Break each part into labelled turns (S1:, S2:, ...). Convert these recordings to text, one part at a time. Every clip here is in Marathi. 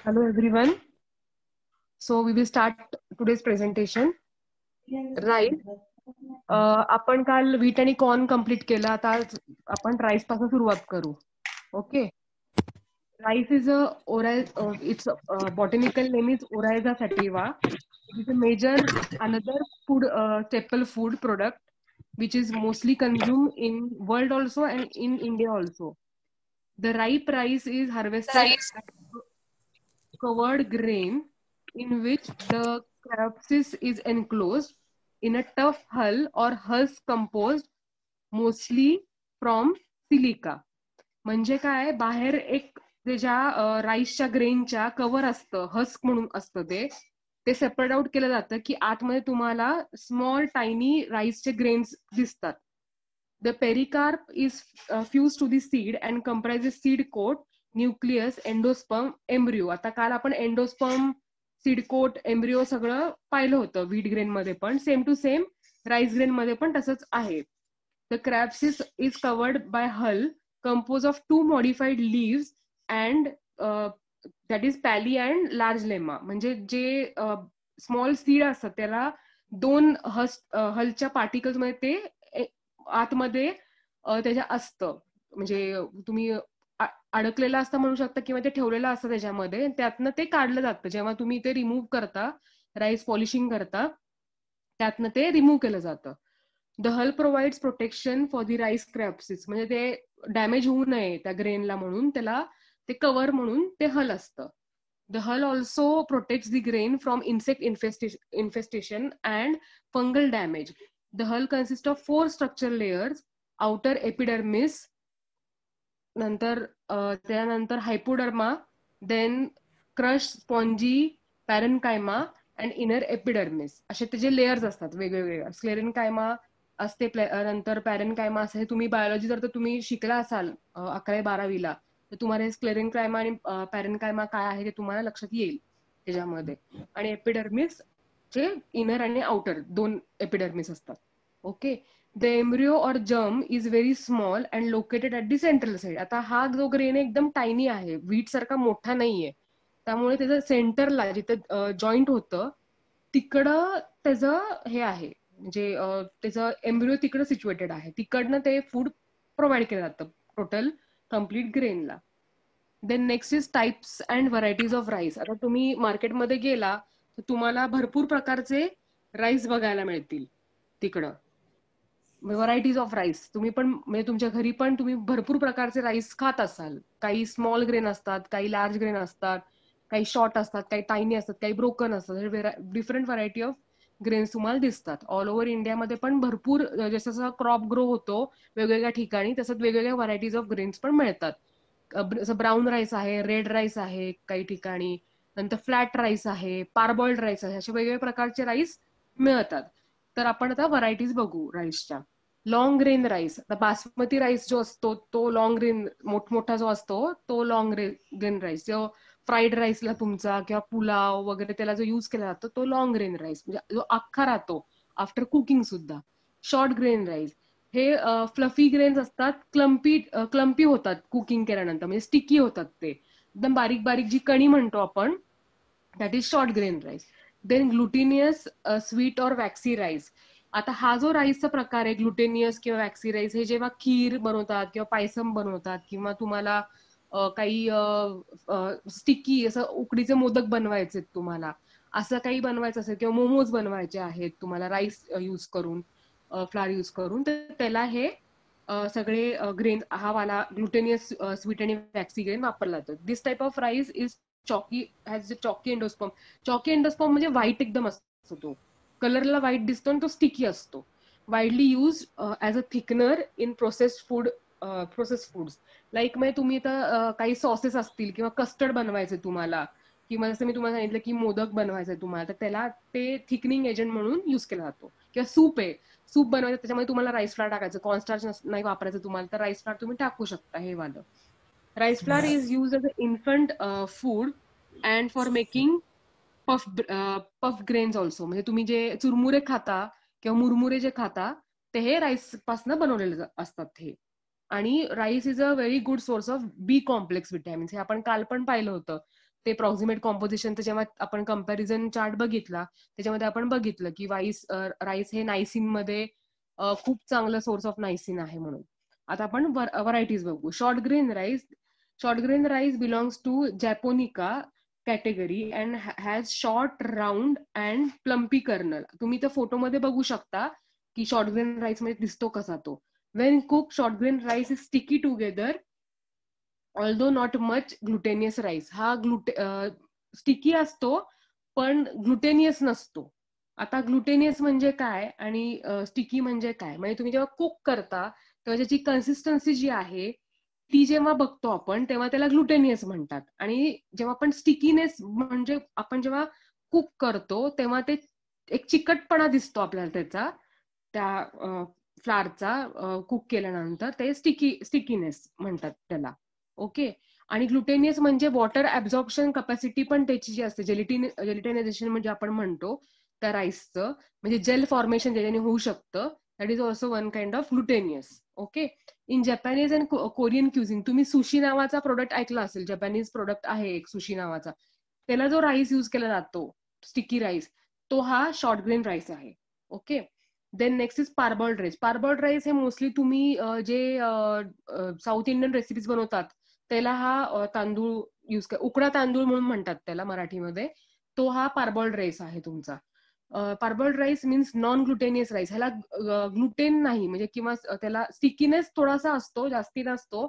S1: Hello everyone. So we will start today's presentation. Rice. आपण काल व्हीट आणि कॉर्न कंप्लीट केलं. आता आपण राईस पासून सुरुवात करू. Okay. Rice is its botanical name is Oryza sativa. It is a major another food staple food product which is mostly consumed in world also and in India also. The ripe rice is harvested as covered grain in which the cryopsis is enclosed in a tough hull or husk composed mostly from silica. म्हणजे काय बाहेर एक त्याच्या राईसच्या ग्रेनच्या कव्हर असतं, हस्क म्हणून असतं ते सेपरेट आउट केलं जातं की आतमध्ये तुम्हाला स्मॉल टायनी राईसचे ग्रेन्स दिसतात. The pericarp is fused to the seed and comprises seed coat, nucleus, endosperm, embryo. आता काल आपण एंडोस्पर्म, सीड कोट, एम्ब्रिओ सगळं पाहिलं होतं व्हीट ग्रेन मध्ये, पण same to same rice grain मध्ये पण तसंच आहे. The caryopsis is covered by hull composed of two modified leaves and that is palea and large lemma. म्हणजे जे स्मॉल सीड असतात त्याला दोन हलच्या पार्टिकल्स मध्ये ते आतमध्ये त्याच्या असतं. म्हणजे तुम्ही अडकलेलं असतं म्हणू शकता किंवा ते ठेवलेलं असतं त्याच्यामध्ये. त्यातनं ते काढलं जातं जेव्हा तुम्ही ते रिमूव्ह करता, राईस पॉलिशिंग करता, त्यातनं ते रिमूव्ह केलं जातं. The hull provides protection for the rice caryopsis. म्हणजे ते डॅमेज होऊ नये त्या ग्रेनला म्हणून त्याला ते कव्हर म्हणून ते हल असतं. The hull also protects the grain from insect infestation and fungal damage. The hull consist of 4 structure layers. Outer epidermis, नंतर त्यानंतर hypoderma, then crush, spongy, parenchyma and inner epidermis. असे त्याचे लेयर्स असतात वेगवेगळे. स्क्लेरेनकायमा असते, नंतर पॅरेनकायमा असते. तुम्ही बायोलॉजी जर तुम्ही शिकला असाल 11वी-12वीला तर तुम्हाला स्क्लेरेनकायमा आणि पॅरेनकायमा काय आहे ते तुम्हाला लक्षात येईल त्याच्यामध्ये. आणि एपिडर्मिस चे इनर आणि आउटर 2 एपिडर्मिस असतात. ओके. द एम्ब्रिओ और germ is very small and located at the central side. आता हा जो ग्रेन एकदम टायनी आहे, व्हीट सारखा मोठा नाहीये, त्यामुळे त्याचं सेंटरला जिथं जॉईंट होतं तिकडं त्याचं हे आहे, म्हणजे त्याचं एम्ब्रिओ तिकडं सिच्युएटेड आहे. तिकडनं ते फूड प्रोव्हाइड केलं जातं टोटल कम्प्लीट ग्रेनला. Then next is types and varieties of rice. आता तुम्ही मार्केटमध्ये गेला तर तुम्हाला भरपूर प्रकारचे राईस बघायला मिळतील तिकडं. Varieties of rice. तुम्ही पण म्हणजे तुमच्या घरी पण तुम्ही भरपूर प्रकारचे राईस खात असाल. काही स्मॉल ग्रेन असतात, काही लार्ज ग्रेन असतात, काही शॉर्ट असतात, काही टायनी असतात, काही ब्रोकन असतात. डिफरंट व्हरायटी ऑफ ग्रेन्स तुम्हाला दिसतात. ऑल ओव्हर इंडियामध्ये पण भरपूर जसं जसं क्रॉप ग्रो होतो वेगवेगळ्या ठिकाणी तसंच वेगवेगळ्या व्हरायटीज ऑफ ग्रेन्स पण मिळतात. जसं ब्राऊन राईस आहे, रेड राईस आहे काही ठिकाणी, नंतर फ्लॅट राईस आहे, पारबॉइल्ड राईस आहे, असे वेगवेगळ्या प्रकारचे राईस मिळतात. तर आपण आता व्हरायटीज बघू राईसच्या. Long grain rice. आता बासमती राईस जो असतो तो लॉंग ग्रेन मोठमोठा जो असतो तो लॉंग ग्रेन राईस. जो फ्राईड राईसला तुमचा किंवा पुलाव वगैरे त्याला जो यूज केला जातो तो लॉंग ग्रेन राईस, म्हणजे जो अख्खा राहतो आफ्टर कुकिंग सुद्धा. शॉर्ट ग्रेन राईस हे फ्लफी ग्रेन्स असतात, क्लम्पी होतात कुकिंग केल्यानंतर, म्हणजे स्टिकी होतात ते एकदम बारीक बारीक, जी कणी म्हणतो आपण, that is short grain rice. Then glutinous, sweet और वॅक्सी राईस. आता हा जो राईसचा प्रकार आहे ग्लुटेनियस किंवा वॅक्सी राईस, हे जेव्हा खीर बनवतात किंवा पायसम बनवतात किंवा तुम्हाला काही स्टिकी असं उकडीचे मोदक बनवायचे तुम्हाला, असं काही बनवायचं असेल किंवा मोमोज बनवायचे आहेत तुम्हाला राईस यूज करून, फ्लावर यूज करून, तर त्याला हे सगळे ग्रेन हा वाला ग्लुटेनियस, स्वीट आणि वॅक्सी ग्रेन वापरला जातो. This type of rice is chalky, has chalky endosperm. Chalky endosperm म्हणजे व्हाईट एकदम असतो, तो कलरला व्हाईट दिसतो आणि तो स्टिकी असतो. Widely use as a thickener in processed foods. Like म्हणजे तुम्ही आता काही सॉसेस असतील किंवा कस्टर्ड बनवायचे तुम्हाला, किंवा जसं मी तुम्हाला सांगितलं की मोदक बनवायचंय तुम्हाला, तर त्याला ते थिकनिंग एजंट म्हणून युज केला जातो. किंवा सूप आहे, सूप बनवायचं त्याच्यामध्ये तुम्हाला राईस फ्लावर टाकायचं, कॉर्नस्टार्च नाही वापरायचं तुम्हाला तर राईस फ्लावर तुम्ही टाकू शकता. हे वालं rice flower is use as a infant food and for making puff grains also. म्हणजे तुम्ही जे चुरमुरे खाता किंवा मुरमुरे जे खाता ते हे राईस पासून बनवलेले असतात हे. आणि rice is a very good source of B complex vitamins. हे आपण काल पण पाहिलं होतं. ते प्रॉक्सिमेट कॉम्पोजिशनचं जेव्हा आपण कम्पॅरिझन चार्ट बघितला त्याच्यामध्ये आपण बघितलं की राईस हे नायसिन मध्ये खूप चांगलं सोर्स ऑफ नायसिन आहे म्हणून. आता आपण व्हरायटीज बघू. Short grain rice belongs to japonica category and has short round and plumpy kernel. तुम्ही त्या फोटोमध्ये बघू शकता की शॉर्ट ग्रेन राईस मध्ये दिसतो कसा तो. When cook short grain rice is sticky together although not much glutinous rice. हा स्टिकी असतो पण ग्लुटेनियस नसतो. आता ग्लुटेनियस म्हणजे काय आणि स्टिकी म्हणजे काय, म्हणजे तुम्ही जेव्हा कुक करता तेव्हा त्याची कन्सिस्टन्सी जी आहे ती जेव्हा बघतो आपण तेव्हा त्याला ग्लुटेनियस म्हणतात. आणि जेव्हा आपण स्टिकीनेस म्हणजे आपण जेव्हा कुक करतो तेव्हा ते एक चिकटपणा दिसतो आपल्याला त्याचा, त्या फ्लारचा कुक केल्यानंतर ते स्टिकीनेस म्हणतात त्याला. ओके. आणि ग्लुटेनियस म्हणजे वॉटर ऍब्झॉर्प्शन कपॅसिटी पण त्याची जी असते, जेलिटिनायझेशन म्हणजे आपण म्हणतो त्या राईसचं, म्हणजे जेल फॉर्मेशन ज्याच्याने होऊ शकतं, that is also one kind of glutinous. Okay. In Japanese and Korean cuisine, तुम्ही सुशी नावाचा प्रोडक्ट ऐकला असेल, जपानीज प्रोडक्ट आहे एक सुशी नावाचा, त्याला जो राईस यूज केला जातो स्टिकी राईस, तो हा शॉर्ट ग्रेन राईस आहे. Okay. Then next is parboiled rice. Parboiled rice हे मोस्टली तुम्ही जे साऊथ इंडियन रेसिपीज बनवतात त्याला हा तांदूळ उकडा तांदूळ म्हणून म्हणतात त्याला मराठीमध्ये, तो हा पार्बॉल्ड राईस आहे तुमचा. पार्बॉल्ड राईस मीन्स नॉन ग्लुटेनियस राईस. ह्याला ग्लुटेन नाही, म्हणजे किंवा त्याला स्टिकीनेस थोडासा असतो, जास्ती नसतो,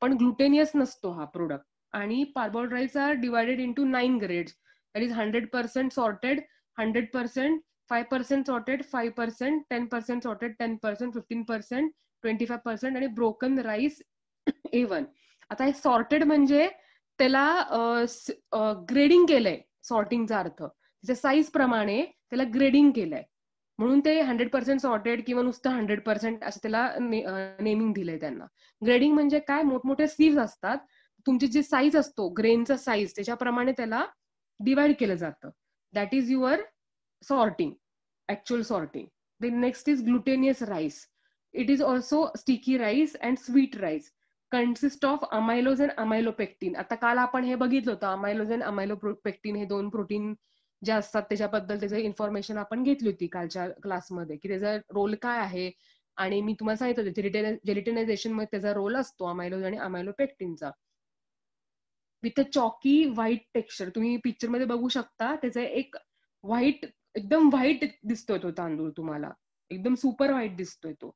S1: पण ग्लुटेनियस नसतो हा प्रोडक्ट. आणि parboiled rice are divided into 9 grades. That is 100% sorted, 100%, 5% sorted, 5%, 10% sorted, 10%, 15%, 25% आणि ब्रोकन राईस A1. आता हे सॉर्टेड म्हणजे त्याला ग्रेडिंग केलंय, सॉर्टिंगचा अर्थ त्याच्या साईज प्रमाणे त्याला ग्रेडिंग केलंय, म्हणून ते 100% सॉर्टेड किंवा नुसतं 100% असं त्याला नेमिंग दिलंय त्यांना. ग्रेडिंग म्हणजे काय, मोठमोठे सीव्स असतात, तुमची जी साईज असतो ग्रेनचा साईज त्याच्याप्रमाणे त्याला डिवाइड केलं जातं. That is your sorting, actual sorting. Then next is glutinous rice. It is also sticky rice and sweet rice. Consist of amylose and amylopectin. आता काल आपण हे बघितलं होतं, अमायलोज अँड अमायलोपेक्टिन हे 2 प्रोटीन जे असतात त्याच्याबद्दल त्याचं इन्फॉर्मेशन आपण घेतली होती कालच्या क्लासमध्ये, की त्याचा रोल काय आहे. आणि मी तुम्हाला सांगितलं जेलिटिनायझेशन मध्ये त्याचा रोल असतो अमायलोज आणि अमायलोपेक्टिनचा. With a chalky white texture. तुम्ही पिक्चर मध्ये बघू शकता त्याचा एक व्हाईट, एकदम व्हाईट दिसतोय तो तांदूळ तुम्हाला, एकदम सुपर व्हाईट दिसतोय तो.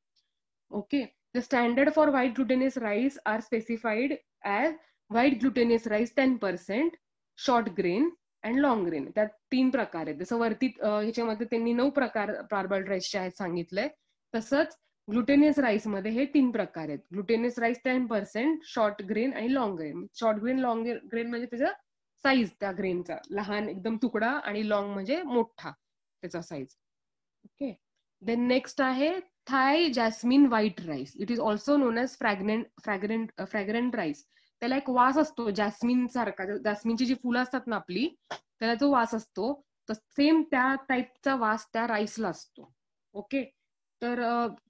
S1: Okay. The standard for white glutinous rice are specified as white glutinous rice 10%, short grain and long grain. त्यात 3 प्रकार आहेत. जसं वरती ह्याच्यामध्ये त्यांनी 9 प्रकार पार्बॉल्ड राईसचे आहेत सांगितलंय, तसंच ग्लुटेनियस राईस मध्ये हे 3 प्रकार आहेत. ग्लुटेनियस राईस 10%, शॉर्ट ग्रेन आणि long grain. Short grain, long grain म्हणजे त्याचा साईज त्या ग्रेनचा लहान एकदम तुकडा, आणि लॉंग म्हणजे मोठा त्याचा साईज. ओके. देन नेक्स्ट आहे Thai jasmine white rice. It is also known as fragrant rice. त्याला एक वास असतो जॅस्मिन सारखा, जॅस्मिनची जी फुलं असतात ना आपली, त्याला जो वास असतो तर सेम त्या टाईपचा वास त्या राईसला असतो. ओके. तर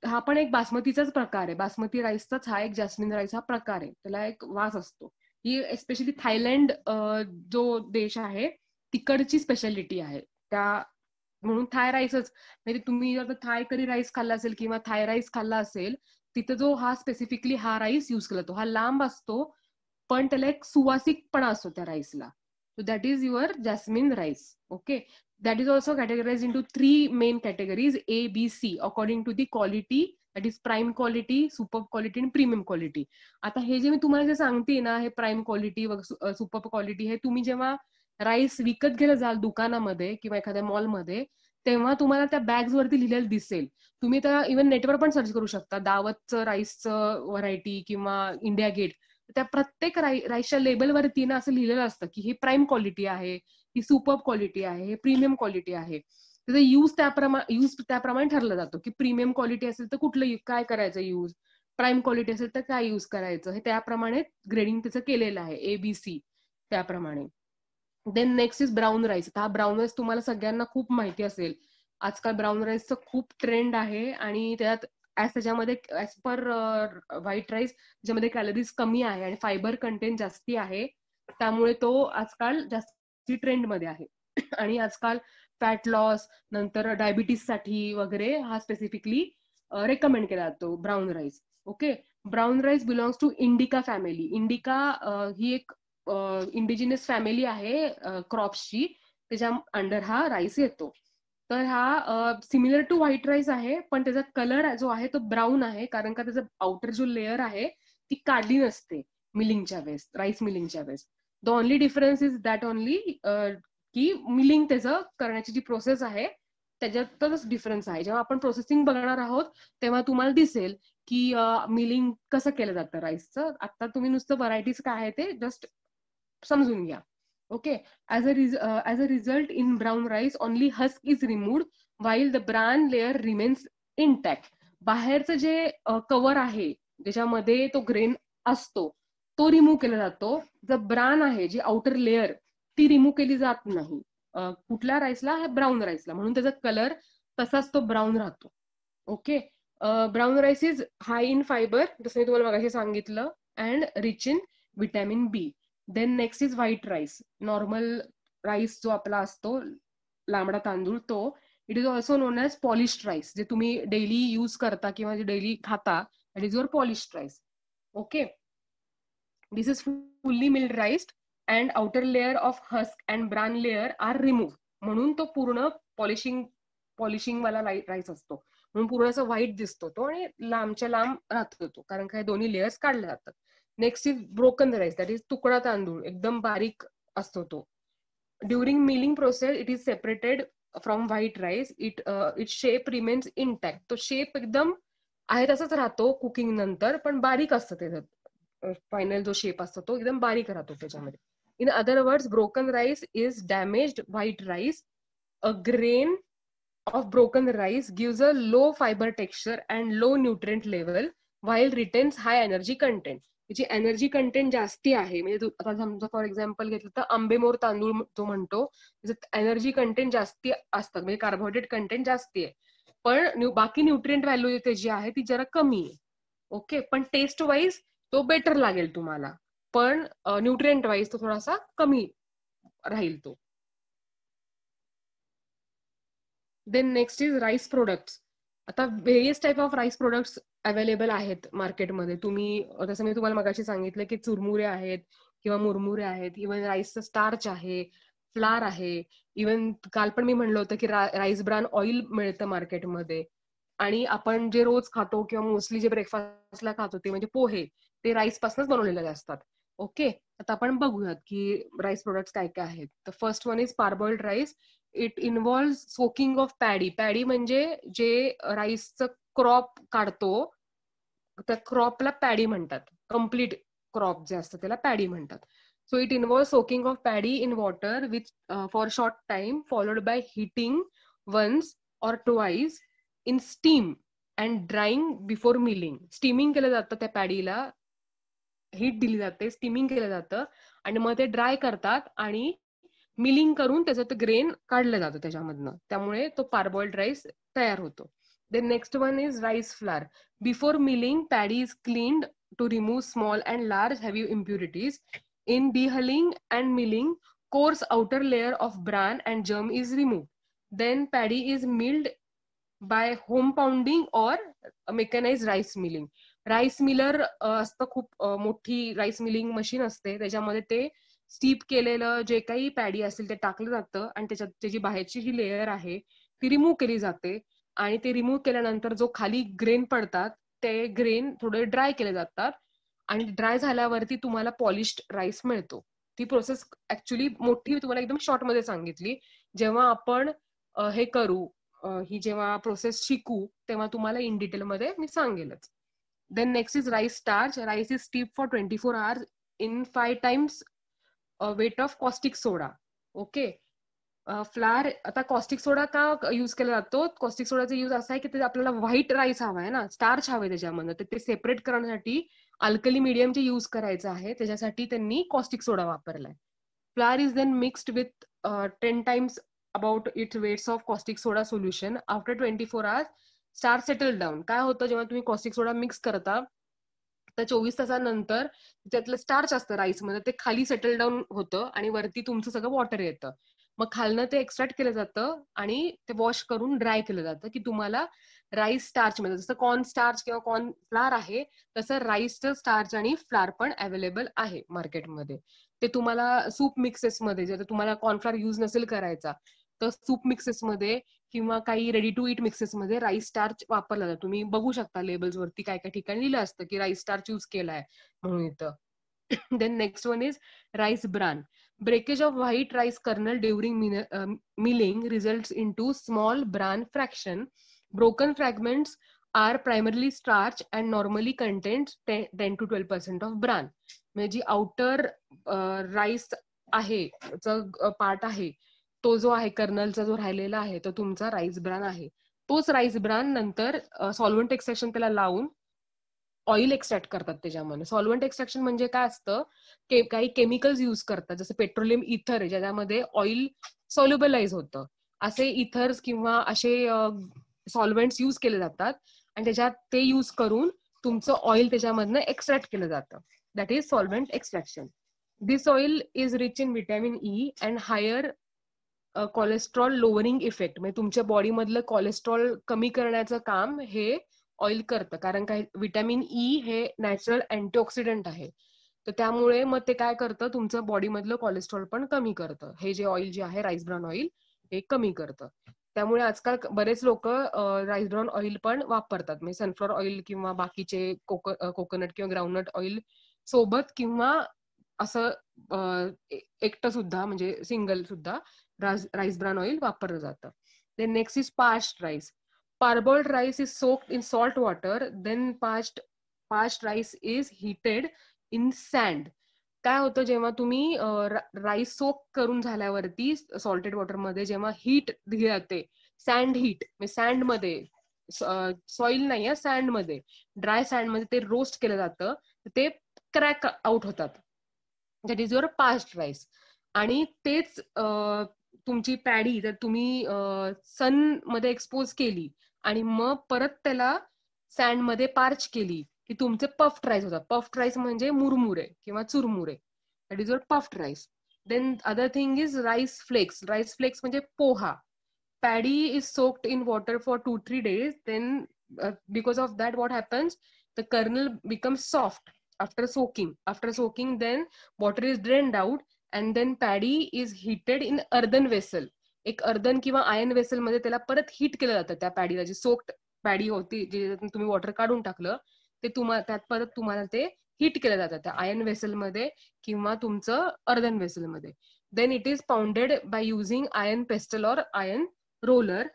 S1: हा पण एक बासमतीचाच प्रकार आहे. बासमती राईसचाच हा एक जॅस्मिन राईस हा प्रकार आहे, त्याला एक वास असतो. ही एस्पेशली थायलंड जो देश आहे तिकडची स्पेशालिटी आहे त्या, म्हणून थाय राईसच. म्हणजे तुम्ही जर थाय करी राईस खाल्ला असेल किंवा थाय राईस खाल्ला असेल, तिथं जो हा स्पेसिफिकली हा राईस युज केला जातो, हा लांब असतो पण त्याला एक सुवासिकपणा असतो त्या राईसला. So that is your jasmine rice. Okay. That is also categorise into 3 main categories A, B, C according to the quality, that is prime quality, super quality आणि प्रीमियम क्वालिटी. आता हे जे मी तुम्हाला जे सांगते ना, हे प्राईम क्वालिटी, सुपर क्वालिटी, हे तुम्ही जेव्हा राईस विकत घ्यायला जाल दुकानामध्ये किंवा एखाद्या मॉलमध्ये, तेव्हा तुम्हाला त्या बॅग्स वरती लिहिलेलं दिसेल. तुम्ही त्या इव्हन नेटवर पण सर्च करू शकता, दावतचं राईसचं व्हरायटी किंवा इंडिया गेट, त्या प्रत्येक राईसच्या लेबलवरती ना असं लिहिलेलं असतं की ही प्राईम क्वालिटी आहे, ही सुपर क्वालिटी आहे, हे प्रीमियम क्वालिटी आहे. त्याचा यूज त्याप्रमाणे ठरला जातो की प्रीमियम क्वालिटी असेल तर कुठलं काय करायचं यूज, प्राईम क्वालिटी असेल तर काय यूज करायचं, हे त्याप्रमाणे ग्रेडिंग त्याचं केलेलं आहे A, B, C त्याप्रमाणे. Then next is brown rice. हा ब्राऊन राईस तुम्हाला सगळ्यांना खूप माहिती असेल. आजकाल ब्राऊन राईसचं खूप ट्रेंड आहे आणि त्याच्यामध्ये ऍज पर व्हाईट राईस त्याच्यामध्ये कॅलरीज कमी आहे आणि फायबर कंटेंट जास्ती आहे. त्यामुळे तो आजकाल जास्ती ट्रेंडमध्ये आहे. आणि आजकाल फॅट लॉस नंतर डायबिटीस साठी वगैरे हा स्पेसिफिकली रेकमेंड केला जातो brown rice. Okay, brown rice belongs to indica family. Indica ही एक इंडिजिनस फॅमिली आहे क्रॉप्सची, त्याच्या अंडर हा राईस येतो. तर हा सिमिलर टू व्हाईट राईस आहे, पण त्याचा कलर जो आहे तो ब्राऊन आहे, कारण का त्याचा आउटर जो लेअर आहे ती काढली नसते मिलिंगच्या वेळेस, राईस मिलिंगच्या वेळेस. The only difference is that only की मिलिंग त्याचं करण्याची जी प्रोसेस आहे त्याच्यातच डिफरन्स आहे. जेव्हा आपण प्रोसेसिंग बघणार आहोत तेव्हा तुम्हाला दिसेल की मिलिंग कसं केलं जातं राईसचं. आता तुम्ही नुसतं व्हरायटीज काय आहे ते जस्ट समजून घ्या. Okay, as a result in brown rice only husk is removed while the bran layer remains intact. बाहेरचं जे कव्हर आहे ज्याच्यामध्ये तो ग्रेन असतो तो रिमूव्ह केला जातो. द ब्रान आहे जी आउटर लेअर ती रिमूव्ह केली जात नाही. कुठल्या राईसला? ब्राऊन राईसला, म्हणून त्याचा कलर तसाच तो ब्राऊन राहतो. Okay, brown rice is high in fibre, जसं मी तुम्हाला मगाशी सांगितलं, and rich in vitamin B. Then next is white rice. Normal rice जो आपला असतो लांबडा तांदूळ तो. It is also known as polished rice, जे तुम्ही डेली यूज करता किंवा जे डेली खाता, that is your polished rice. Okay, this is fully milled rice and outer layer of husk and bran layer R remove. म्हणून तो पूर्ण पॉलिशिंग वाला राईस असतो, म्हणून पूर्ण असं व्हाईट दिसतो तो आणि लांबच्या लांब राहतो तो, कारण काय दोन्ही लेयर्स काढले जातात. Next is broken rice, that is तुकडा तांदूळ, एकदम बारीक असतो तो. During milling process it is separated from white rice. It shape remains intact. तो शेप एकदम आहे तसंच राहतो कुकिंग नंतर, पण बारीक असतं त्याच्यात. फायनल जो शेप असतो तो एकदम बारीक राहतो त्याच्यामध्ये. In other words, broken rice is damaged white rice. A grain of broken rice gives a low fiber texture and low nutrient level while retains high energy content. त्याची एनर्जी कंटेंट जास्ती आहे. म्हणजे आता समजा फॉर एक्झाम्पल घेतलं तर आंबेमोर तांदूळ जो म्हणतो, त्याच्यात एनर्जी कंटेंट जास्ती असतात, म्हणजे कार्बोहायड्रेट कंटेंट जास्ती आहे, पण बाकी न्यूट्रिएंट व्हॅल्यू त्याची आहे ती जरा कमी आहे. ओके, पण टेस्ट वाईज तो बेटर लागेल तुम्हाला, पण न्यूट्रिएंट वाईज तो थोडासा कमी राहील तो. Then next is rice products. आता various type of rice products available आहेत मार्केटमध्ये. तुम्ही जसं मी तुम्हाला मगाशी सांगितलं की चुरमुरे आहेत किंवा मुरमुरे आहेत, इव्हन राईसचं स्टार्च आहे, फ्लार आहे, इव्हन काल पण मी म्हणलं होतं की राईस ब्रान ऑइल मिळतं मार्केटमध्ये. आणि आपण जे रोज खातो किंवा मोस्टली जे ब्रेकफास्टला खातो ते म्हणजे पोहे, ते राईस पासूनच बनवलेले असतात. ओके, आता आपण बघूयात की राईस प्रोडक्ट्स काय काय आहेत. तर first one is parboiled rice. It involve soaking of paddy. Paddy म्हणजे जे राईसचं क्रॉप काढतो त्या क्रॉपला पॅडी म्हणतात. कम्प्लीट क्रॉप जे असतं त्याला पॅडी म्हणतात. So it involve soaking of paddy in water with for short time followed by heating once or twice in steam and drying before milling. Steaming केलं जातं त्या पॅडीला, हीट दिली जाते, स्टीमिंग केलं जातं आणि मग ते ड्राय करतात आणि मिलिंग करून त्याचं ते ग्रेन काढलं जातं त्याच्यामधनं. त्यामुळे तो पार्बॉइल्ड राईस तयार होतो. Then next one is rice flour. Before milling paddy is cleaned to remove small and large heavy impurities. In dehulling and milling coarse outer layer of bran and germ is removed. Then paddy is milled by home pounding or mechanized rice milling. Rice Miller असतं, खूप मोठी राईस मिलिंग मशीन असते, त्याच्यामध्ये ते स्टीप केलेलं जे काही पॅडी असेल ते टाकलं जातं आणि त्याच्यात त्याची बाहेरची जी लेयर आहे ती रिमूव्ह केली जाते. आणि ते रिमूव्ह केल्यानंतर जो खाली ग्रेन पडतात ते ग्रेन थोडे ड्राय केले जातात आणि ड्राय झाल्यावरती तुम्हाला पॉलिश्ड राईस मिळतो. ती प्रोसेस ऍक्च्युली मोठी तुम्हाला एकदम शॉर्ट मध्ये सांगितली. जेव्हा आपण हे करू, ही जेव्हा प्रोसेस शिकू तेव्हा तुम्हाला इन डिटेल मध्ये मी सांगेलच. Then next is rice starch. Rice is steep for 24 hours in 5 times weight of caustic soda. Okay, flour. आता कॉस्टिक सोडा का यूज केला जातो? कॉस्टिक सोडाचा यूज असा आहे की ते आपल्याला व्हाईट राईस हवा आहे ना, स्टार्च हवंय त्याच्यामध्ये, तर ते सेपरेट करण्यासाठी अल्कली मीडियमचे यूज करायचं आहे, त्याच्यासाठी त्यांनी कॉस्टिक सोडा वापरलाय. Flour is then mixed with 10 times about its weights of caustic soda solution. After 24 hours, starch settle down. काय होतं जेव्हा तुम्ही कॉस्टिक सोडा मिक्स करता तर 24 तासानंतर त्यातलं स्टार्च असतं राईसमध्ये, ते खाली सेटल डाऊन होतं आणि वरती तुमचं सगळं वॉटर येतं. मग खालनं ते एक्स्ट्रॅक्ट केलं जातं आणि ते वॉश करून ड्राय केलं जातं की तुम्हाला राईस स्टार्च मिळतं. जसं कॉर्न स्टार्च किंवा कॉर्न फ्लार आहे तसं राईसचं स्टार्च आणि फ्लार पण अवेलेबल आहे मार्केटमध्ये. ते तुम्हाला सूप मिक्सेसमध्ये, जर तुम्हाला कॉर्नफ्लार युज नसेल करायचा तर सूप मिक्सेसमध्ये किंवा काही रेडी टू इट मिक्सेसमध्ये राईस स्टार्च वापरला जातो. तुम्ही बघू शकता लेबल्स वरती काय काय ठिकाणी लिहिलं असतं की राईस स्टार्च यूज केलाय म्हणून इथं. Then next one is rice bran. Breakage of white rice kernel during milling results into small bran fraction. Broken fragments are primarily starch and normally contains 10 to 12% of bran. म्हणजे जी आउटर राईस आहे पार्ट आहे तो जो आहे कर्नलचा जो राहिलेला आहे तो तुमचा राईस ब्रान आहे. तोच राईस ब्रान नंतर सॉल्व्हंट एक्सट्रॅक्शन त्याला लावून ऑइल एक्स्ट्रॅक्ट करतात त्याच्यामध्ये. सॉल्व्हंट एक्स्ट्रॅक्शन म्हणजे काय असतं, काही केमिकल्स युज करतात, जसं पेट्रोलियम इथर आहे ज्याच्यामध्ये ऑइल सॉल्युबलाइज होतं. असे इथर्स किंवा असे सॉल्व्हंट्स युज केले जातात आणि त्याच्यात ते युज करून तुमचं ऑइल त्याच्यामधनं एक्स्ट्रॅक्ट केलं जातं. That is solvent extraction. This oil is rich in vitamin E and higher cholesterol lowering effect. म्हणजे तुमच्या बॉडीमधलं कोलेस्ट्रॉल कमी करण्याचं काम हे ऑइल करतं, कारण काय व्हिटॅमिन ई हे नॅचरल अँटीऑक्सिडंट आहे. तर त्यामुळे मग ते काय करतं, तुमचं बॉडीमधलं कोलेस्ट्रॉल पण कमी करतं. हे जे ऑइल जे आहे राईस ब्राउन ऑइल हे कमी करतं. त्यामुळे आजकाल बरेच लोक राईस ब्राउन ऑइल पण वापरतात. म्हणजे सनफ्लॉवर ऑइल किंवा बाकीचे कोकोनट किंवा ग्राउंडनट ऑइल सोबत किंवा असं एकटं सुद्धा म्हणजे सिंगल सुद्धा राईस ब्राउन ऑइल वापरलं जातं. देन नेक्स्ट इज पास्ड rice. Parboiled rice is soaked in salt water, then parched rice is heated in sand. काय होतं, जेव्हा तुम्ही राईस सोक करून झाल्यावरती सॉल्टेड वॉटरमध्ये जेव्हा हीट दिली जाते, सँड हीट, म्हणजे सँडमध्ये, सॉइल नाही, सँडमध्ये, ड्राय सँडमध्ये ते रोस्ट केलं जातं, ते क्रॅक आउट होतात. That is your passed rice. आणि तेच तुमची पॅडी जर तुम्ही सन मध्ये एक्सपोज केली आणि मग परत त्याला सँड मध्ये पार्च केली की तुमचे पफ्ड राईस होतात. पफ्ड राईस म्हणजे मुरमुरे किंवा चुरमुरे. That is your puffed rice. Then other thing is rice flakes. Rice flakes म्हणजे poha. Paddy is soaked in water for 2-3 days. Then because of that what happens, the kernel becomes soft after soaking. After soaking, then water is drained out and then paddy is heated in earthen vessel. एक अर्धन किंवा आयर्न वेसल मध्ये त्याला परत हीट केलं जातं. त्या पॅडीला जी सोक्ड पॅडी होती, जे तुम्ही वॉटर काढून टाकलं ते त्यात परत तुम्हाला ते हीट केलं जातं त्या आयर्न वेसल मध्ये किंवा तुमचं अर्धन वेसल मध्ये. Then it is pounded by using iron pestle or iron roller.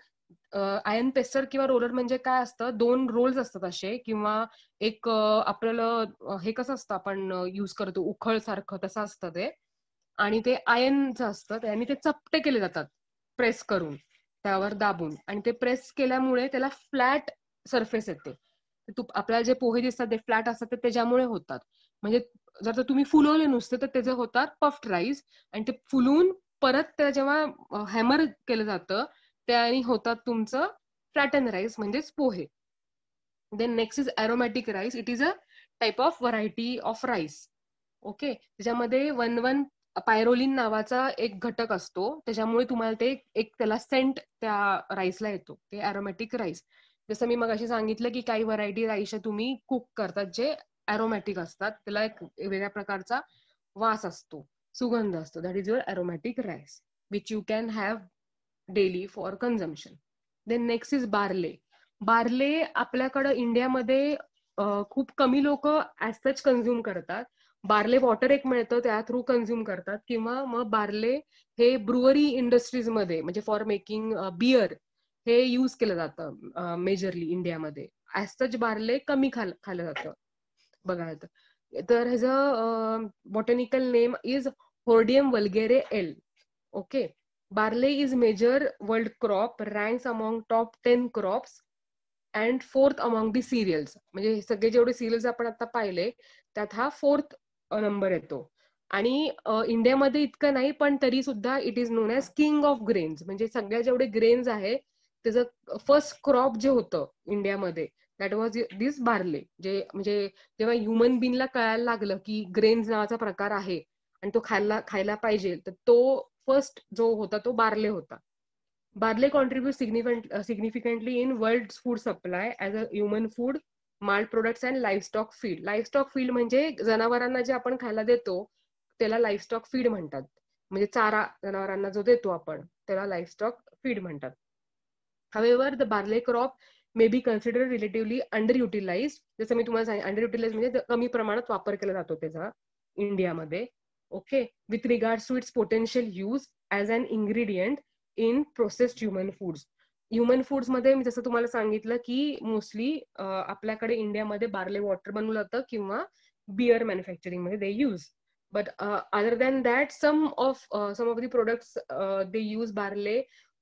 S1: Iron pestle किंवा रोलर म्हणजे काय असतं, 2 रोल्स असतात असे, किंवा एक आपल्याला हे कसं असतं आपण युज करतो उखळ सारखं तसं असतं ते, आणि ते आयर्नचं असतं. त्याने ते चपटे केले जातात प्रेस करून, त्यावर दाबून, आणि ते प्रेस केल्यामुळे त्याला फ्लॅट सरफेस येते. आपल्याला जे पोहे दिसतात ते फ्लॅट असतात ते त्याच्यामुळे होतात. म्हणजे जर तुम्ही फुलवले नुसते तर त्याचे होतात पफ्ड राईस, आणि ते फुलून परत त्या जेव्हा हॅमर केलं जातं त्याने होतात तुमचं फ्लॅटन राईस म्हणजेच pohe. Then next is aromatic rice. It is a type of variety of rice. Okay. त्याच्यामध्ये 1,1 पायरोलिन नावाचा एक घटक असतो, त्याच्यामुळे तुम्हाला ते एक त्याला सेंट त्या राईसला येतो, ते अरोमॅटिक राईस. जसं मी मगाशी सांगितलं की काही व्हरायटी राईस तुम्ही कुक करतात जे अरोमॅटिक असतात, त्याला एक वेगळ्या प्रकारचा वास असतो, सुगंध असतो. That is your aromatic rice which you can have daily for consumption. Then next is barley. Barley आपल्याकडं इंडियामध्ये खूप कमी लोक ऍज सच कन्झ्युम करतात. बार्ले वॉटर एक मिळतं त्या थ्रू कन्झ्युम करतात, किंवा मग बार्ले हे ब्रुअरी इंडस्ट्रीज मध्ये म्हणजे फॉर मेकिंग बियर हे यूज केलं जातं मेजरली इंडियामध्ये. ऍज सच बार्ले कमी खाल्लं जातं बघायला तर ह्याचं botanical name is hordeum vulgare L. Okay. Barley is major world crop, ranks among top 10 crops and 4th among the cereals. म्हणजे सगळे जेवढे सिरियल्स आपण आता पाहिले त्यात हा 4th नंबर येतो. आणि इंडियामध्ये इतकं नाही, पण तरी सुद्धा it is non as king of grains. म्हणजे सगळ्या जेवढे ग्रेन्स आहे त्याचं फर्स्ट क्रॉप जे होतं इंडियामध्ये दॅट वॉज दिस बार्ले. जे म्हणजे जेव्हा ह्युमन बीनला कळायला लागलं की ग्रेन्स नावाचा प्रकार आहे आणि तो खायला पाहिजे, तर तो फर्स्ट जो होता तो बार्ले होता. Barley contribute significantly in world food supply as a human food, malt products and livestock feed. Livestock feed म्हणजे जनावरांना जे आपण खायला देतो त्याला लाईव्हस्टॉक फीड म्हणतात. म्हणजे चारा जनावरांना जो देतो आपण त्याला लाईव्हस्टॉक फीड म्हणतात. However, the barley crop may be considered relatively underutilized. जसं मी तुम्हाला सांगितलं, underutilized म्हणजे कमी प्रमाणात वापर केला जातो त्याचा इंडियामध्ये. Okay, with regards to its potential use as an ingredient in processed human foods. Human foods मध्ये मी जसं तुम्हाला सांगितलं की मोस्टली आपल्याकडे इंडियामध्ये बार्ले वॉटर बनवलं जातं किंवा बिअर मॅन्युफॅक्चरिंग मध्ये दे use. But other than that, some of the products they use barley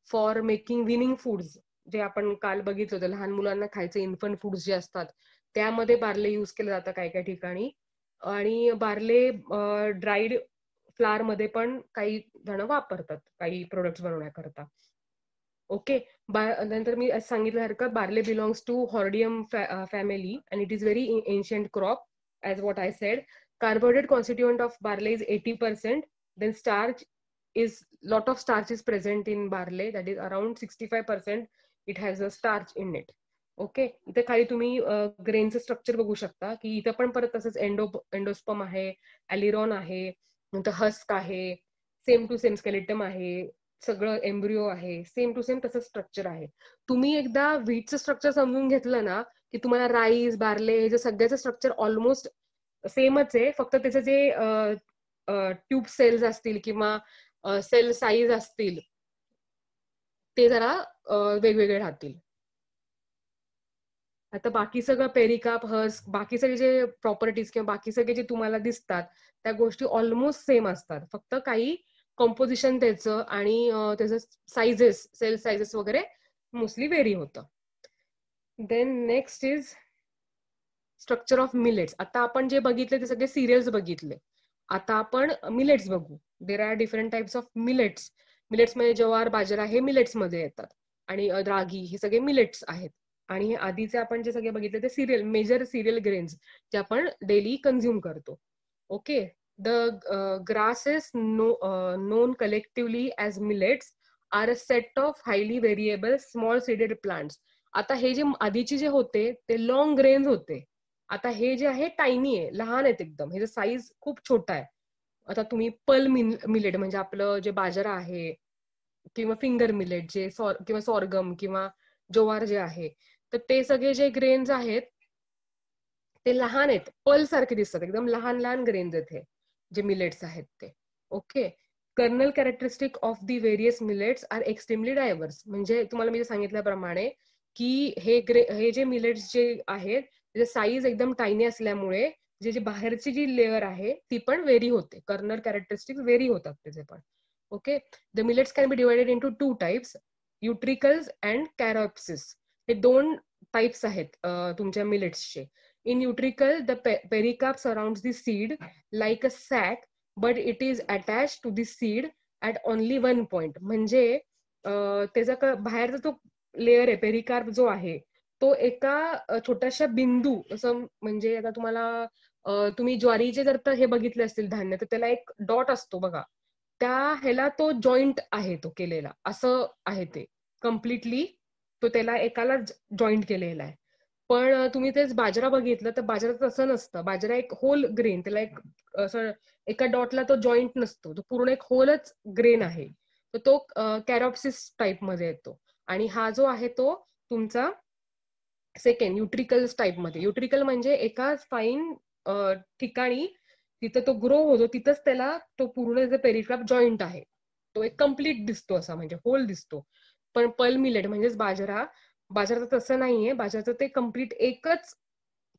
S1: for making winning foods. जे आपण काल बघितलं होतं लहान मुलांना खायचे इन्फंट फूड्स जे असतात त्यामध्ये बार्ले यूज केलं जातं काही काही ठिकाणी. आणि बार्ले ड्राईड फ्लावर मध्ये पण काही जण वापरतात काही प्रोडक्ट्स बनवण्याकरता. ओके, नंतर मी सांगितल्यासारखं barley belongs to hordeum family and it is very ancient crop as what I said. Carbohydrate constituent of barley is 80%. Then starch is lot of starch is present in barley, that is around 65% it has a starch in it. Okay, इथे खाली तुम्ही ग्रेनचं स्ट्रक्चर बघू शकता की इथं पण परत तसंच एंडोस्पम आहे, ॲलिरॉन आहे, नंतर हस्क आहे, सेम टू सेम स्केलेटम आहे, सगळं एम्ब्रिओ आहे, सेम टू सेम तसं स्ट्रक्चर आहे. तुम्ही एकदा व्हीटचं स्ट्रक्चर समजून घेतलं ना की तुम्हाला राईस बार्ले हे जे सगळ्याचं स्ट्रक्चर ऑलमोस्ट सेमच आहे. फक्त त्याचं जे ट्यूब सेल्स असतील किंवा सेल साईज असतील ते जरा वेगवेगळे राहतील. आता बाकी सगळं पेरिकाप, हर्स, बाकी सगळे जे प्रॉपर्टीज किंवा बाकी सगळे जे तुम्हाला दिसतात त्या गोष्टी ऑलमोस्ट सेम असतात. फक्त काही कॉम्पोजिशन त्याचं आणि त्याचं साइजेस, सेल साइजेस वगैरे मोस्टली व्हेरी होतं. Then next is structure of millets. आता आपण जे बघितले ते सगळे सिरियल्स बघितले. आता आपण मिलेट्स बघू. There are different types of millets. Millets म्हणजे ज्वार, बाजरा हे मिलेट्स मध्ये येतात आणि रागी हे सगळे मिलेट्स आहेत. आणि हे आधीचे आपण जे सगळे बघितले ते सिरियल, मेजर सिरियल ग्रेन्स जे आपण डेली कन्झ्युम करतो. Okay, the grasses known collectively as millets are a set of highly variable small seeded plants. आता हे जे आधीचे जे होते ते लॉंग ग्रेन्स होते. आता हे जे आहे टायनी आहे, लहान आहेत एकदम, हे साईज खूप छोटा आहे. आता तुम्ही पल मिलेट म्हणजे आपलं जे बाजरा आहे किंवा फिंगर मिलेट जे किंवा सॉर्गम किंवा ज्वार जे आहे, तर ते सगळे जे ग्रेन्स आहेत ते लहान आहेत, पल सारखे दिसतात, एकदम लहान लहान ग्रेन्स आहेत हे जे मिलेट्स आहेत ते. Okay, kernel characteristic of the various millets are extremely diverse. म्हणजे तुम्हाला मी सांगितल्याप्रमाणे की हे जे मिलेट्स जे आहेत त्याचे साईज एकदम टायनी असल्यामुळे जे बाहेरची जी लेअर आहे ती पण व्हेरी होते. कर्नल कॅरेक्टरिस्टिक व्हेरी होतात त्याचे पण. Okay, the millets can be divided into 2 types, utricles and caryopsis. हे 2 टाइप्स आहेत तुमच्या मिलेट्सचे. In utricle, the pericarp surrounds the seed like a sac, but it is attached to the seed at only one point. म्हणजे त्याचा बाहेरचा तो लेअर आहे पेरिकार्प जो आहे तो एका छोट्याशा बिंदू, असं म्हणजे आता तुम्ही ज्वारीचे जर हे बघितले असतील धान्य तर त्याला एक डॉट असतो बघा, त्या ह्याला तो जॉईंट आहे तो केलेला, असं आहे ते कम्प्लिटली, तो त्याला एकाला जॉईंट केलेला आहे. पण तुम्ही तेच बाजरा बघितलं तर बाजरा तसं नसतं. बाजरा एक होल ग्रेन, त्याला एक असं एका डॉटला तो जॉईंट नसतो, तो पूर्ण एक होलच ग्रेन आहे. तर तो कॅरोप्सिस टाइप मध्ये येतो. आणि हा जो आहे तो तुमचा सेकंड युट्रिकल टाइप मध्ये. युट्रिकल म्हणजे एका फाईन ठिकाणी तिथं तो ग्रो होतो, तिथंच त्याला तो पूर्ण पेरिकार्प जॉईंट आहे, तो एक कम्प्लीट दिसतो, असा म्हणजे होल दिसतो. पण पल मिलेट म्हणजेच बाजरा तसं नाहीये. बाजराचं ते कम्प्लीट एकच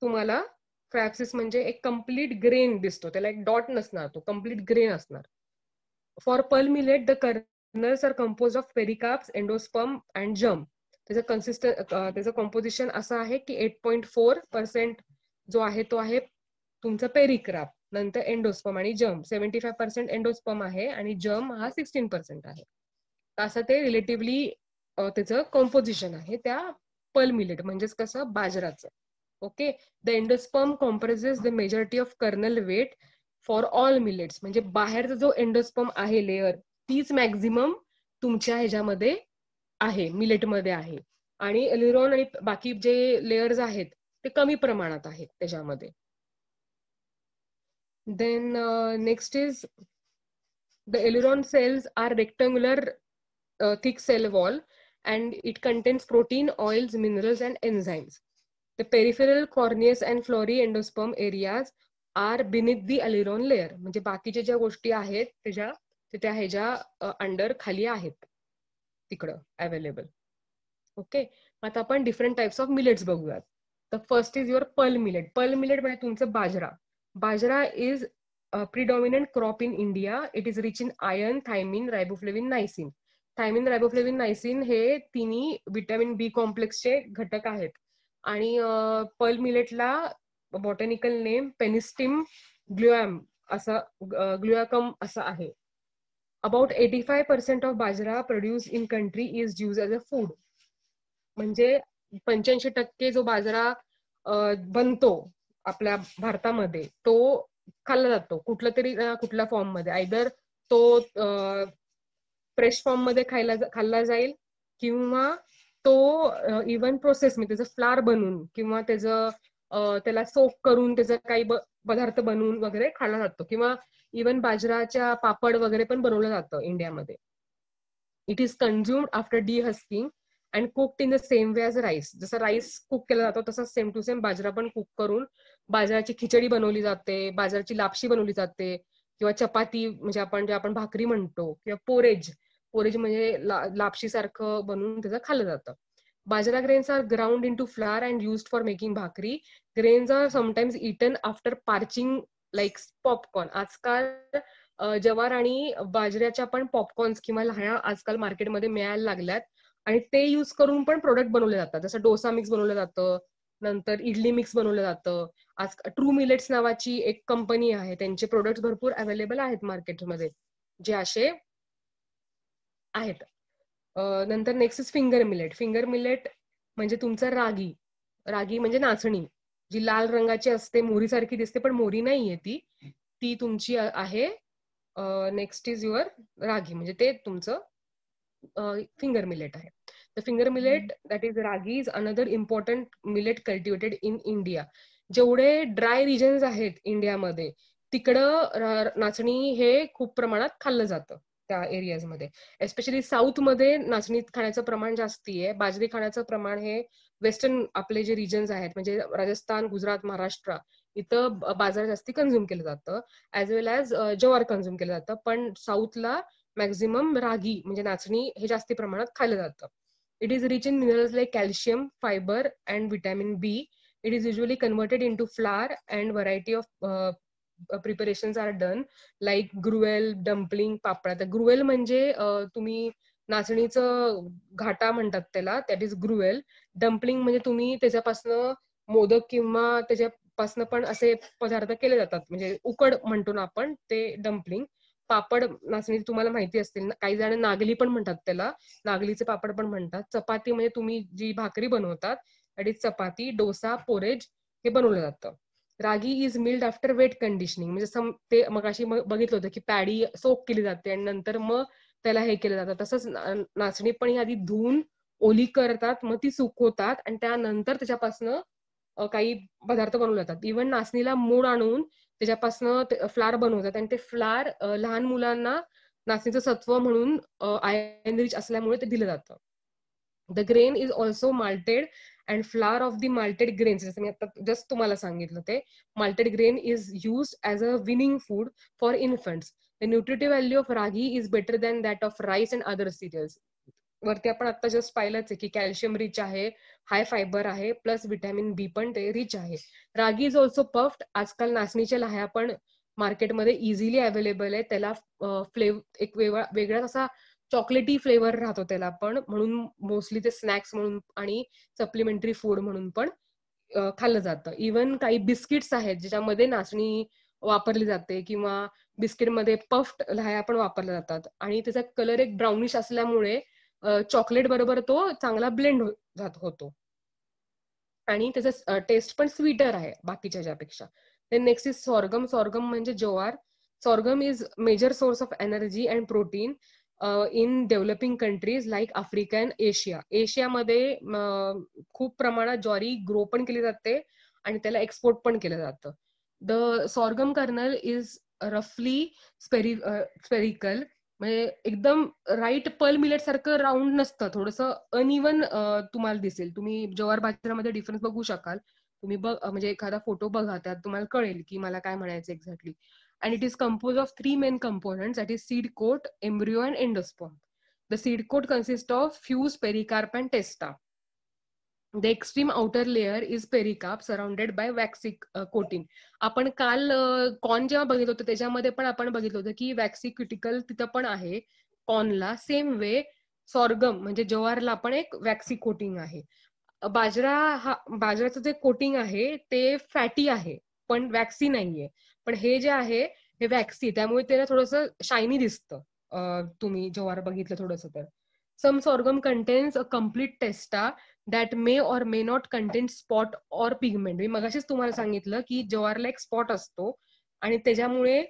S1: तुम्हाला क्रॅप्सिस म्हणजे एक कम्प्लीट ग्रेन दिसतो, त्याला एक डॉट नसणार, तो कम्प्लीट ग्रेन असणार. For pearl millet the kernels are compose of pericarps, endosperm and germ. त्याचं कॉम्पोजिशन असं आहे की 8.4% जो आहे तो आहे तुमचा पेरिकार्प, नंतर एंडोस्पर्म आणि जर्म. 75% एंडोस्पर्म आहे आणि जर्म हा 16% आहे. असं ते रिलेटिव्हली त्याचं कॉम्पोजिशन आहे त्या पल मिलेट म्हणजेच कसं बाजराचं. Okay. The endosperm compresses the majority of kernel weight for all millets. म्हणजे बाहेरचा जो एंडोस्पर्म आहे लेअर तीच मॅक्झिमम तुमच्या ह्याच्यामध्ये आहे, मिलेटमध्ये आहे. आणि एलिरॉन आणि बाकी जे लेयर्स आहेत ते कमी प्रमाणात आहेत त्याच्यामध्ये. Then next is the aleurone cells are rectangular thick cell wall and it contains protein, oils, minerals and enzymes. The peripheral corneous and flory endosperm areas are beneath the aileron layer. म्हणजे बाकीच्या ज्या गोष्टी आहेत त्या ह्याच्या अंडर खाली आहेत तिकडं अवेलेबल. ओके. आता आपण डिफरंट टाइप्स ऑफ मिलेट्स बघूयात. तर फर्स्ट इज युअर पल मिलेट. पल मिलेट म्हणजे तुमचं बाजरा. बाजरा is predominant crop in India. It is rich in iron, thiamine, riboflavin, niacin. Thiamine, riboflavin, niacin हे तिन्ही विटॅमिन बी कॉम्प्लेक्सचे घटक आहेत. आणि पर्ल मिलेटला बॉटॅनिकल नेम पेनिस्टिम ग्लुयाकम असा आहे. About 85% of bajra produce in country is use as a food. म्हणजे 85% जो बाजरा बनतो आपल्या भारतामध्ये तो खाल्ला जातो कुठल्या फॉर्म मध्ये. आयदर तो फ्रेश फॉर्म मध्ये खाल्ला जाईल किंवा तो इव्हन प्रोसेस मध्ये त्याचं फ्लार बनवून किंवा त्याला सोक करून त्याचं काही पदार्थ बनवून वगैरे खाल्ला जातो. किंवा इव्हन बाजराच्या पापड वगैरे पण बनवलं जातं इंडियामध्ये. It is consumed after dehusking and cooked in the same way as rice. जसं राईस कुक केला जातो तसं सेम टू सेम बाजरा पण कुक करून बाजराची खिचडी बनवली जाते, बाजराची लापशी बनवली जाते किंवा चपाती म्हणजे आपण भाकरी म्हणतो, किंवा पोरेज म्हणजे लापशी सारखं बनवून त्याचं खाल्लं जातं. Bajra grains are ground into flour and used for making bhakri. Grains are sometimes eaten after parching like popcorn. आजकाल ज्वार आणि बाजऱ्याच्या पण पॉपकॉर्न्स किंवा लाह्या आजकाल मार्केटमध्ये मिळायला लागल्यात आणि ते युज करून पण प्रोडक्ट बनवले जातात. जसं डोसा मिक्स बनवलं जातं, नंतर इडली मिक्स बनवलं जातं. आज ट्रू मिलेट्स नावाची एक कंपनी आहे, त्यांचे प्रोडक्ट भरपूर अवेलेबल आहेत मार्केटमध्ये जे असे आहेत. नंतर next is finger millet. Finger millet म्हणजे तुमचं रागी म्हणजे नाचणी, जी लाल रंगाची असते, मोहरीसारखी दिसते पण मोहरी नाहीये ती तुमची आहे. नेक्स्ट इज युअर रागी, म्हणजे ते तुमचं फिंगर मिलेट आहे. The finger millet that is ragi is another important millet cultivated in India. जेवढे ड्राय रिजन्स आहेत इंडियामध्ये तिकडं नाचणी हे खूप प्रमाणात खाल्लं जातं त्या एरियाजमध्ये. एस्पेशली साऊथ मध्ये नाचणी खाण्याचं प्रमाण जास्ती आहे. बाजरी खाण्याचं प्रमाण हे वेस्टर्न आपले जे रिजन्स आहेत म्हणजे राजस्थान, गुजरात, महाराष्ट्र इथं बाजार जास्ती कन्झ्युम केलं जातं, ऍज वेल ऍज ज्वार कन्झ्युम केलं जातं. पण साऊथला मॅक्झिमम रागी म्हणजे नाचणी हे जास्ती प्रमाणात खाल्लं जातं. It is rich in minerals like calcium, fiber and vitamin B. It is usually converted into flour and variety of preparations are done like gruel, dumpling, पापडा. तर ग्रुएल म्हणजे तुम्ही नाचणीचं घाटा म्हणतात त्याला, दॅट इज ग्रुएल. डम्पलिंग म्हणजे तुम्ही त्याच्यापासनं मोदक किंवा त्याच्यापासनं पण असे पदार्थ केले जातात, म्हणजे उकड म्हणतो ना आपण, ते डम्पलिंग. पापड नाचणी तुम्हाला माहिती असतील, काही जण नागली पण म्हणतात त्याला, नागलीचे पापड पण म्हणतात. चपाती म्हणजे तुम्ही जी भाकरी बनवतात that is chapati. Dosa, porridge हे बनवलं जातं. Ragi is milled after wet conditioning, म्हणजे ते मग अशी बघितलं होतं की पॅडी सोक केली जाते आणि नंतर मग त्याला हे केलं जातं. तसंच नाचणी पण आधी धुवून ओली करतात, मग ती सुकवतात आणि त्यानंतर त्याच्यापासनं काही पदार्थ बनवले जातात. इव्हन नाचणीला मूळ आणून त्याच्यापासनं फ्लार बनवतात आणि ते फ्लार लहान मुलांना नाचणीचं सत्व म्हणून आयर्न रिच असल्यामुळे ते दिलं जातं. The grain is also malted and flour of the malted grains, जसं मी आता जस्ट तुम्हाला सांगितलं, ते malted grain is used as a weaning food for infants. The nutritive value of ragi is better than that of rice and other cereals. वरती आपण आता जस्ट पाहिलंच आहे की कॅल्शियम रिच आहे, हाय फायबर आहे, प्लस विटॅमिन बी पण ते रिच आहे. रागी इज ऑल्सो पफ्ड. आजकाल नाचणीच्या लाह्या पण मार्केटमध्ये इझिली अवेलेबल आहे. त्याला एक वेगळा असा चॉकलेटी फ्लेवर राहतो त्याला पण, म्हणून मोस्टली ते स्नॅक्स म्हणून आणि सप्लिमेंटरी फूड म्हणून पण खाल्लं जातं. इव्हन काही बिस्किट्स आहेत ज्याच्यामध्ये नाचणी वापरली जाते किंवा बिस्किटमध्ये पफ्ड लाह्या पण वापरल्या जातात आणि त्याचा कलर एक ब्राउनिश असल्यामुळे चॉकलेट बरोबर तो चांगला ब्लेंड होतो. आणि त्याचं टेस्ट पण स्वीटर आहे बाकीच्या ज्यापेक्षा. Then next is sorghum. Sorghum म्हणजे ज्वार. Sorghum is major source of energy and protein in developing countries like Africa and Asia. एशियामध्ये खूप प्रमाणात ज्वारी ग्रो पण केली जाते आणि त्याला एक्सपोर्ट पण केलं जातं. द सॉर्गम कर्नल इज रफली स्पेरिकल, म्हणजे एकदम राईट पर्ल मिलेट सारखं राऊंड नसतं, थोडंसं अनइवन तुम्हाला दिसेल. तुम्ही ज्वार बाजऱ्यामध्ये डिफरन्स बघू शकाल. तुम्ही म्हणजे एखादा फोटो बघा, त्यात तुम्हाला कळेल की मला काय म्हणायचं exactly. And it is composed of three main components, that is seed coat, embryo and endosperm. The seed coat consists of fused pericarp and testa. The extreme outer layer is pericarp surrounded by waxy coating. आपण काल कॉर्न जेव्हा बघितलं होतं त्याच्यामध्ये पण आपण बघितलं होतं की वॅक्सी क्युटिकल तिथं पण आहे कॉर्नला. सेम वे सॉर्गम म्हणजे ज्वारला पण एक वॅक्सी कोटिंग आहे. बाजऱ्याचं जे कोटिंग आहे ते फॅटी आहे पण वॅक्सी नाहीये. पण हे जे आहे हे वॅक्सी, त्यामुळे त्याला थोडंसं शायनी दिसतं तुम्ही ज्वार बघितलं थोडंसं तर. Some sorghum contains a complete testa that may or may not contain spot or pigment. मी मगाशीच तुम्हाला सांगितलं की ज्वारला एक स्पॉट असतो आणि त्याच्यामुळे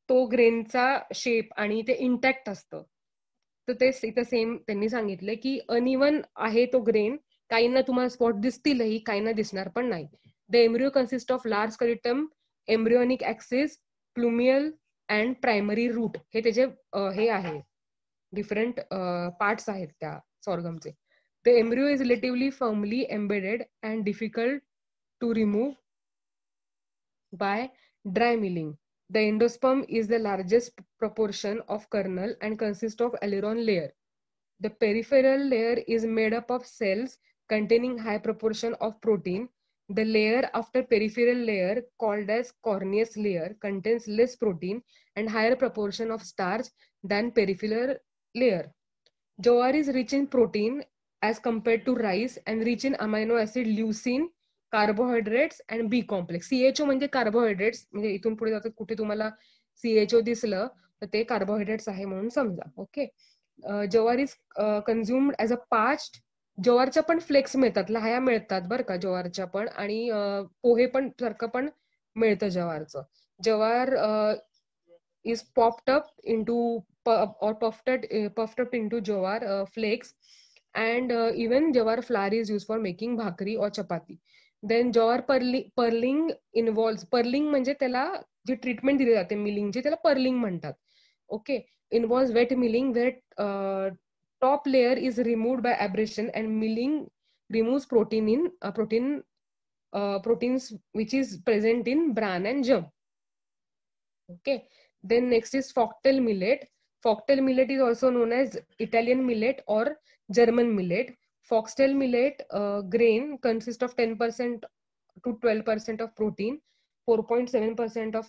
S1: तो ग्रेनचा शेप आणि ते इंटॅक्ट असतं. तर ते इथं सेम त्यांनी सांगितलं की अनइवन आहे तो ग्रेन. काहींना तुम्हाला स्पॉट दिसतीलही, काहींना दिसणार पण नाही. The embryo consist of large scutellum, embryonic axis, plumule and primary root. हे त्याचे हे आहे, डिफरंट पार्ट्स आहेत त्या सॉर्गमचे. The embryo is relatively firmly embedded and difficult to remove by dry milling. The endosperm is the largest proportion of kernel and consists of aileron layer. The peripheral layer is made up of cells containing high proportion of protein. The layer after peripheral layer, called as corneous layer, contains less protein and higher proportion of starch than peripheral layer. Jowar is rich in protein as compared to rice and rich in amino acid leucine, carbohydrates and B complex. CHO म्हणजे कार्बोहायड्रेट्स, म्हणजे इथून पुढे जातात कुठे तुम्हाला सीएचओ दिसलं तर ते कार्बोहायड्रेट्स आहे म्हणून समजा. Okay. Jowar is consumed as a paste. ज्वारच्या पण फ्लेक्स मिळतात, लाह्या मिळतात बरं का ज्वारच्या पण, आणि पोहे पण सारखं पण मिळतं ज्वारचं. ज्वार is popped up into or puffed up into jawar flakes, and even jawar flour is used for making bhakri or chapati. Then jawar pearling involves. Pearling म्हणजे त्याला जी ट्रीटमेंट दिली जाते मिलिंगची त्याला पर्लिंग म्हणतात. Okay. Involves wet milling wet top layer is removed by abrasion and milling removes proteins which is present in bran and germ. Okay. Then next is foxtail millet. Foxtail millet is also known as Italian millet or German millet. Foxtail millet grain consists of 10% to 12% of protein, 4.7% of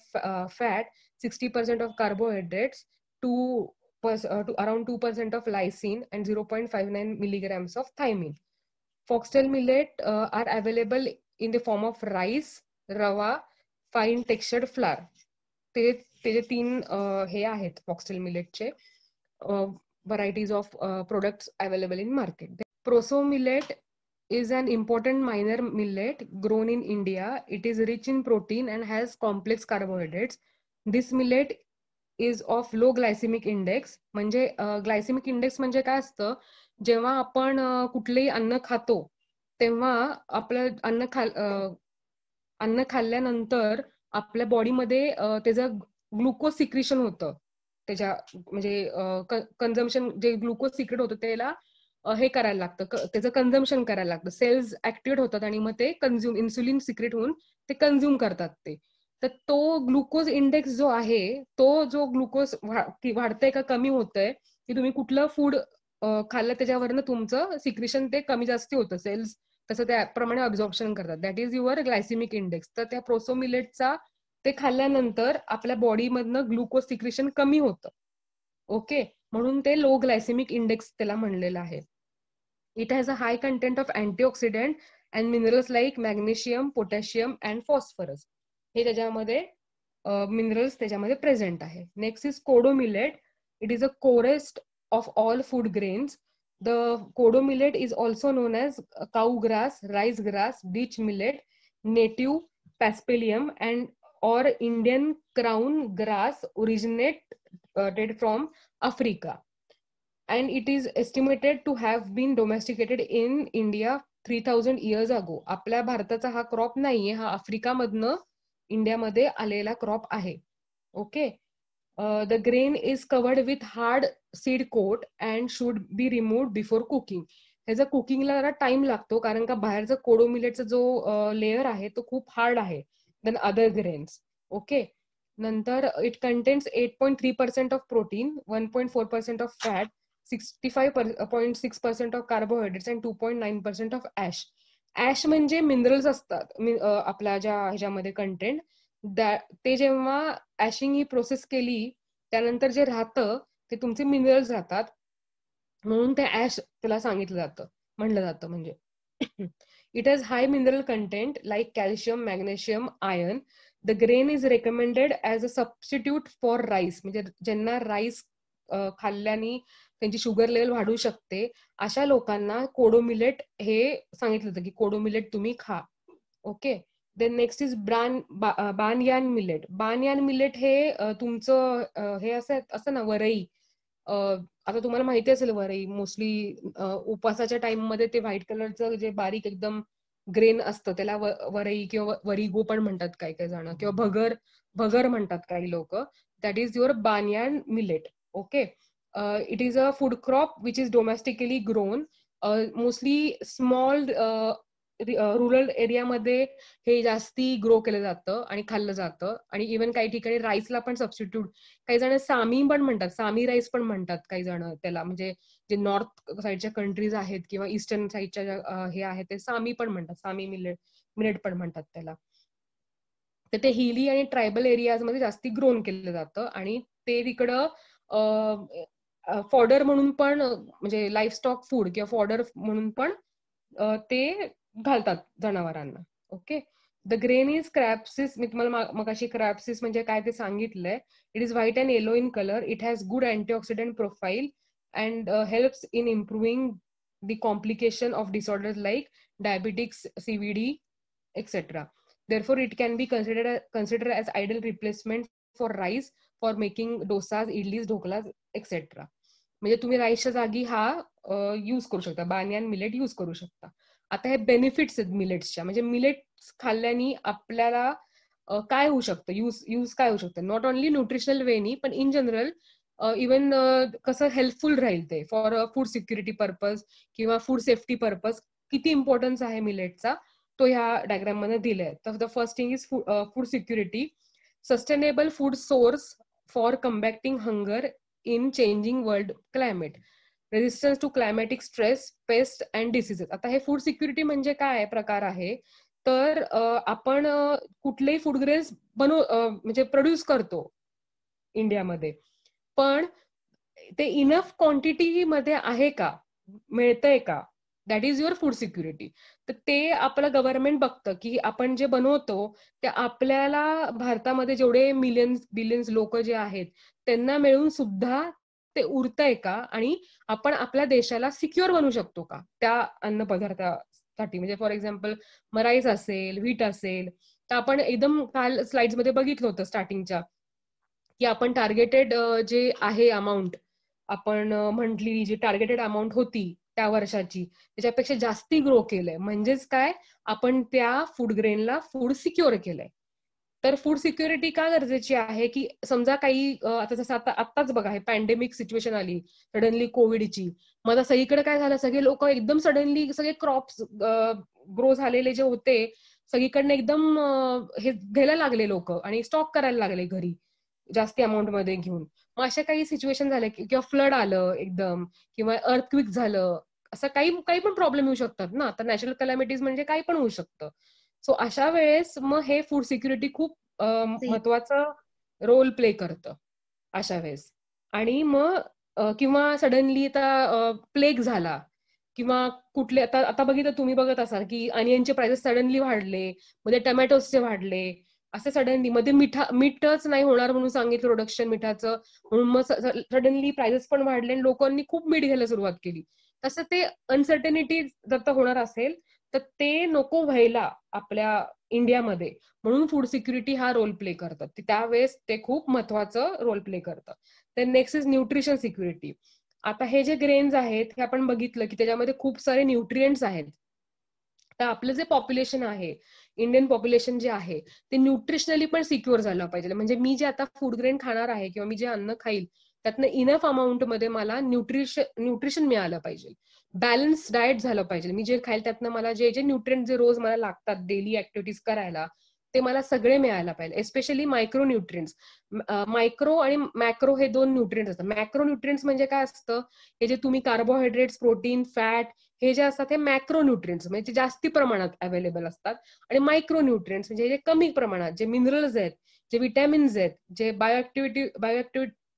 S1: fat, 60% of carbohydrates, to around 2% of lysine, and 0.59 milligrams of thiamine. Foxtail millet are available in the form of rice, rava, fine textured flour. त्याचे तीन हे आहेत foxtail मिलेटचे varieties of products available in market. Proso millet is an important minor millet grown in India. It is rich in protein and has complex carbohydrates. This millet is of low glycemic index. म्हणजे ग्लायसेमिक इंडेक्स म्हणजे काय असतं, जेव्हा आपण कुठलेही अन्न खातो तेव्हा आपलं अन्न खाल्ल्यानंतर आपल्या बॉडीमध्ये त्याचं ग्लुकोज सिक्रेशन होतं. त्याच्या म्हणजे कन्झम्पशन जे ग्लुकोज सिक्रेट होतं त्याला हे करायला लागतं, त्याचं कन्झम्पशन करायला लागतं. सेल्स ऍक्टिव्हेट होतात आणि मग ते इन्सुलिन सिक्रेट होऊन ते कन्झ्युम करतात ते. तर तो ग्लुकोज इंडेक्स जो आहे, तो जो ग्लुकोज वाढतंय का कमी होतंय, की तुम्ही कुठलं फूड खाल्लं त्याच्यावरनं तुमचं सिक्रेशन ते कमी जास्ती होतं. सेल्स तसं त्याप्रमाणे अब्झॉर्प्शन करतात. That is your glycemic index. तर त्या प्रोसो मिलेटचा ते खाल्ल्यानंतर आपल्या बॉडीमधनं ग्लुकोज सिक्रेशन कमी होतं. ओके. म्हणून ते लो ग्लायसेमिक इंडेक्स त्याला म्हणलेलं आहे. It has a high content of antioxidant and minerals like magnesium, potassium and phosphorus. हे त्याच्यामध्ये मिनरल्स त्याच्यामध्ये प्रेझेंट आहे. Next is kodo millet. It is a coarsest of all food grains. The kodo millet is also known as cow grass, rice grass, ditch millet, native paspalium, and or Indian crown grass originated from Africa. And it is estimated to have been domesticated in India 3000 years ago. आपल्या भारताचा हा क्रॉप नाहीये, हा आफ्रिकामधनं इंडियामध्ये आलेला क्रॉप आहे. Okay. The grain is covered with hard seed coat and should be removed before cooking. ह्याचा कुकिंगला जरा टाइम लागतो, कारण का बाहेरचा कोडो मिलेटचा जो लेअर आहे तो खूप हार्ड आहे देन अदर ग्रेन्स. ओके. नंतर it contains 8.3% of protein, 1.4% of fat, 65.6% of carbohydrates and 2.9% of ash. Ash म्हणजे मिनरल्स असतात आपल्या ज्या ह्याच्यामध्ये कंटेंट. ते जेव्हा ऍशिंग ही प्रोसेस केली त्यानंतर जे राहतं ते तुमचे मिनरल्स राहतात, म्हणून ते ऍश त्याला सांगितलं जातं, म्हणलं जातं. म्हणजे it has high mineral content like calcium, magnesium, iron. The grain is recommended as a substitute for rice. म्हणजे ज्यांना राईस खाल्ल्याने त्यांची शुगर लेवल वाढू शकते अशा लोकांना कोडो मिलेट हे सांगितलं होतं की कोडो मिलेट तुम्ही खा. ओके. देन नेक्स्ट इज बानयान मिलेट. बानयान मिलेट हे तुमचं हे असं ना वरई. आता तुम्हाला माहिती असेल वरई मोस्टली उपासाच्या टाइम मध्ये ते व्हाईट कलरचं जे बारीक एकदम ग्रेन असतं त्याला वरई किंवा वरिगो पण म्हणतात काही काही जण, किंवा भगर म्हणतात काही लोक. दॅट इज युअर बानयान millet. Okay. It is a food crop which is domestically grown. Mostly small rural एरियामध्ये हे जास्ती ग्रो केलं जातं आणि खाल्लं जातं. आणि इव्हन काही ठिकाणी राईसला पण सबस्टिट्यूट, काही जण सामी पण म्हणतात, सामी राईस पण म्हणतात काही जण त्याला. म्हणजे जे नॉर्थ साईडच्या कंट्रीज आहेत किंवा ईस्टर्न साईडच्या हे आहेत ते सामी पण म्हणतात, सामी मिलेट पण म्हणतात त्याला. तर ते हिली आणि ट्रायबल एरियाज मध्ये जास्ती ग्रोन केलं जातं आणि ते तिकडं फॉडर म्हणून पण, म्हणजे लाईफ स्टॉक फूड किंवा फॉडर म्हणून पण ते घालतात जनावरांना. Okay. The grain is caryopsis. मी तुम्हाला मगाशी क्रॅप्सिस म्हणजे काय ते सांगितलंय. It is white and yellow in colour. It has good antioxidant profile and helps in improving the complication of disorders like diabetics, CVD, etc. Therefore, it can be considered as ideal replacement for rice for making dosas, idlis, ढोकलास, etc. म्हणजे तुम्ही राईसच्या जागी हा यूज करू शकता, बानयान मिलेट यूज करू शकता. आता हे बेनिफिट्स आहेत मिलेट्सच्या. म्हणजे मिलेट्स खाल्ल्याने आपल्याला काय होऊ शकतं, यूज काय होऊ शकतं, नॉट ओनली न्यूट्रिशनल वेनी पण इन जनरल इवन कसं हेल्पफुल राहील ते फॉर फूड सिक्युरिटी पर्पज किंवा फूड सेफ्टी पर्पज. किती इम्पॉर्टन्स आहे मिलेटचा तो ह्या डायग्राम मध्ये दिलाय. तर the first thing is food security. Sustainable food source for combating hunger in changing world climate. Resistance to climatic stress, pest and diseases. आता हे फूड सिक्युरिटी म्हणजे काय प्रकार आहे, तर आपण कुठलेही फूड ग्रेन्स म्हणजे प्रोड्यूस करतो इंडियामध्ये, पण ते इनफ क्वांटिटी मध्ये आहे का, मिळतंय का, that is your food security. तर ते आपलं गव्हर्नमेंट बघतं की आपण जे बनवतो ते आपल्याला भारतामध्ये जेवढे बिलियन्स लोक जे आहेत त्यांना मिळून सुद्धा ते उरतंय का, आणि आपण आपल्या देशाला सिक्युअर बनवू शकतो का त्या अन्न पदार्थासाठी. म्हणजे फॉर एक्झाम्पल राईस असेल, व्हीट असेल, तर आपण एकदम काल स्लाइड्स मध्ये बघितलं होतं स्टार्टिंगच्या की आपण टार्गेटेड जे आहे अमाऊंट, आपण म्हटली जी टार्गेटेड अमाऊंट होती त्या वर्षाची त्याच्यापेक्षा जास्ती ग्रो केलंय. म्हणजेच काय, आपण त्या फूड ग्रेनला फूड सिक्युअर केलंय. तर फूड सिक्युरिटी का गरजेची आहे की समजा काही आता जसं आत्ताच बघा हे पॅन्डेमिक सिच्युएशन आली सडनली कोविडची. मग आता सगळीकडे काय झालं, सगळे लोक एकदम सडनली सगळे क्रॉप्स ग्रो झालेले जे होते सगळीकडनं एकदम हे घ्यायला लागले लोक आणि स्टॉक करायला लागले घरी जास्ती अमाऊंट मध्ये घेऊन. मग अशा काही सिच्युएशन झाल्या किंवा फ्लड आलं एकदम किंवा अर्थक्विक झालं, असं काही पण प्रॉब्लेम येऊ शकतात ना. तर नॅचरल कलॅमिटीज म्हणजे काही पण होऊ शकतं. सो अशा वेळेस मग हे फूड सिक्युरिटी खूप महत्वाचा रोल प्ले करतं अशा वेळेस. आणि मग किंवा सडनली आता प्लेग झाला किंवा कुठले आता बघितलं तुम्ही बघत असाल की अनियनचे प्राइसेस सडनली वाढले, मध्ये टमॅटोजचे वाढले, असं सडनली. मध्ये मीठच नाही होणार म्हणून सांगितलं प्रोडक्शन मिठाचं, म्हणून मग सडनली प्राइसेस पण वाढले आणि लोकांनी खूप मीठ घ्यायला सुरुवात केली. तसं ते अनसर्टेनिटी जर होणार असेल तर ते नको व्हायला आपल्या इंडियामध्ये, म्हणून फूड सिक्युरिटी हा रोल प्ले करतात. त्यावेळेस ते खूप महत्वाचं रोल प्ले करतं. तर नेक्स्ट इज न्यूट्रिशन सिक्युरिटी. आता हे जे ग्रेन्स आहेत हे आपण बघितलं की त्याच्यामध्ये खूप सारे न्यूट्रिएंट्स आहेत. तर आपलं जे पॉप्युलेशन आहे, इंडियन पॉप्युलेशन जे आहे ते न्यूट्रिशनली पण सिक्युअर झालं पाहिजे. म्हणजे मी जे आता फूड ग्रेन खाणार आहे किंवा मी जे अन्न खाईल त्यातनं इनफ अमाऊंट मध्ये मला न्यूट्रिशन मिळालं पाहिजे. बॅलन्स डाएट झालं पाहिजे. मी जे खाईल त्यातनं मला जे जे न्यूट्रिएंट जे रोज मला लागतात डेली ऍक्टिव्हिटीज करायला ते मला सगळे मिळायला पाहिजे. Especially micro nutrients. मायक्रो आणि मॅक्रो हे दोन न्यूट्रिएंट्स असतात. मॅक्रो न्यूट्रिएंट्स म्हणजे काय असतं, हे जे तुम्ही कार्बोहायड्रेट्स, प्रोटीन, फॅट हे जे असतात हे मॅक्रो न्यूट्रिएंट्स म्हणजे जास्ती प्रमाणात अवेलेबल असतात. आणि मायक्रो न्यूट्रिएंट्स म्हणजे जे कमी प्रमाणात, जे मिनरल्स आहेत, जे विटॅमिन्स आहेत, जे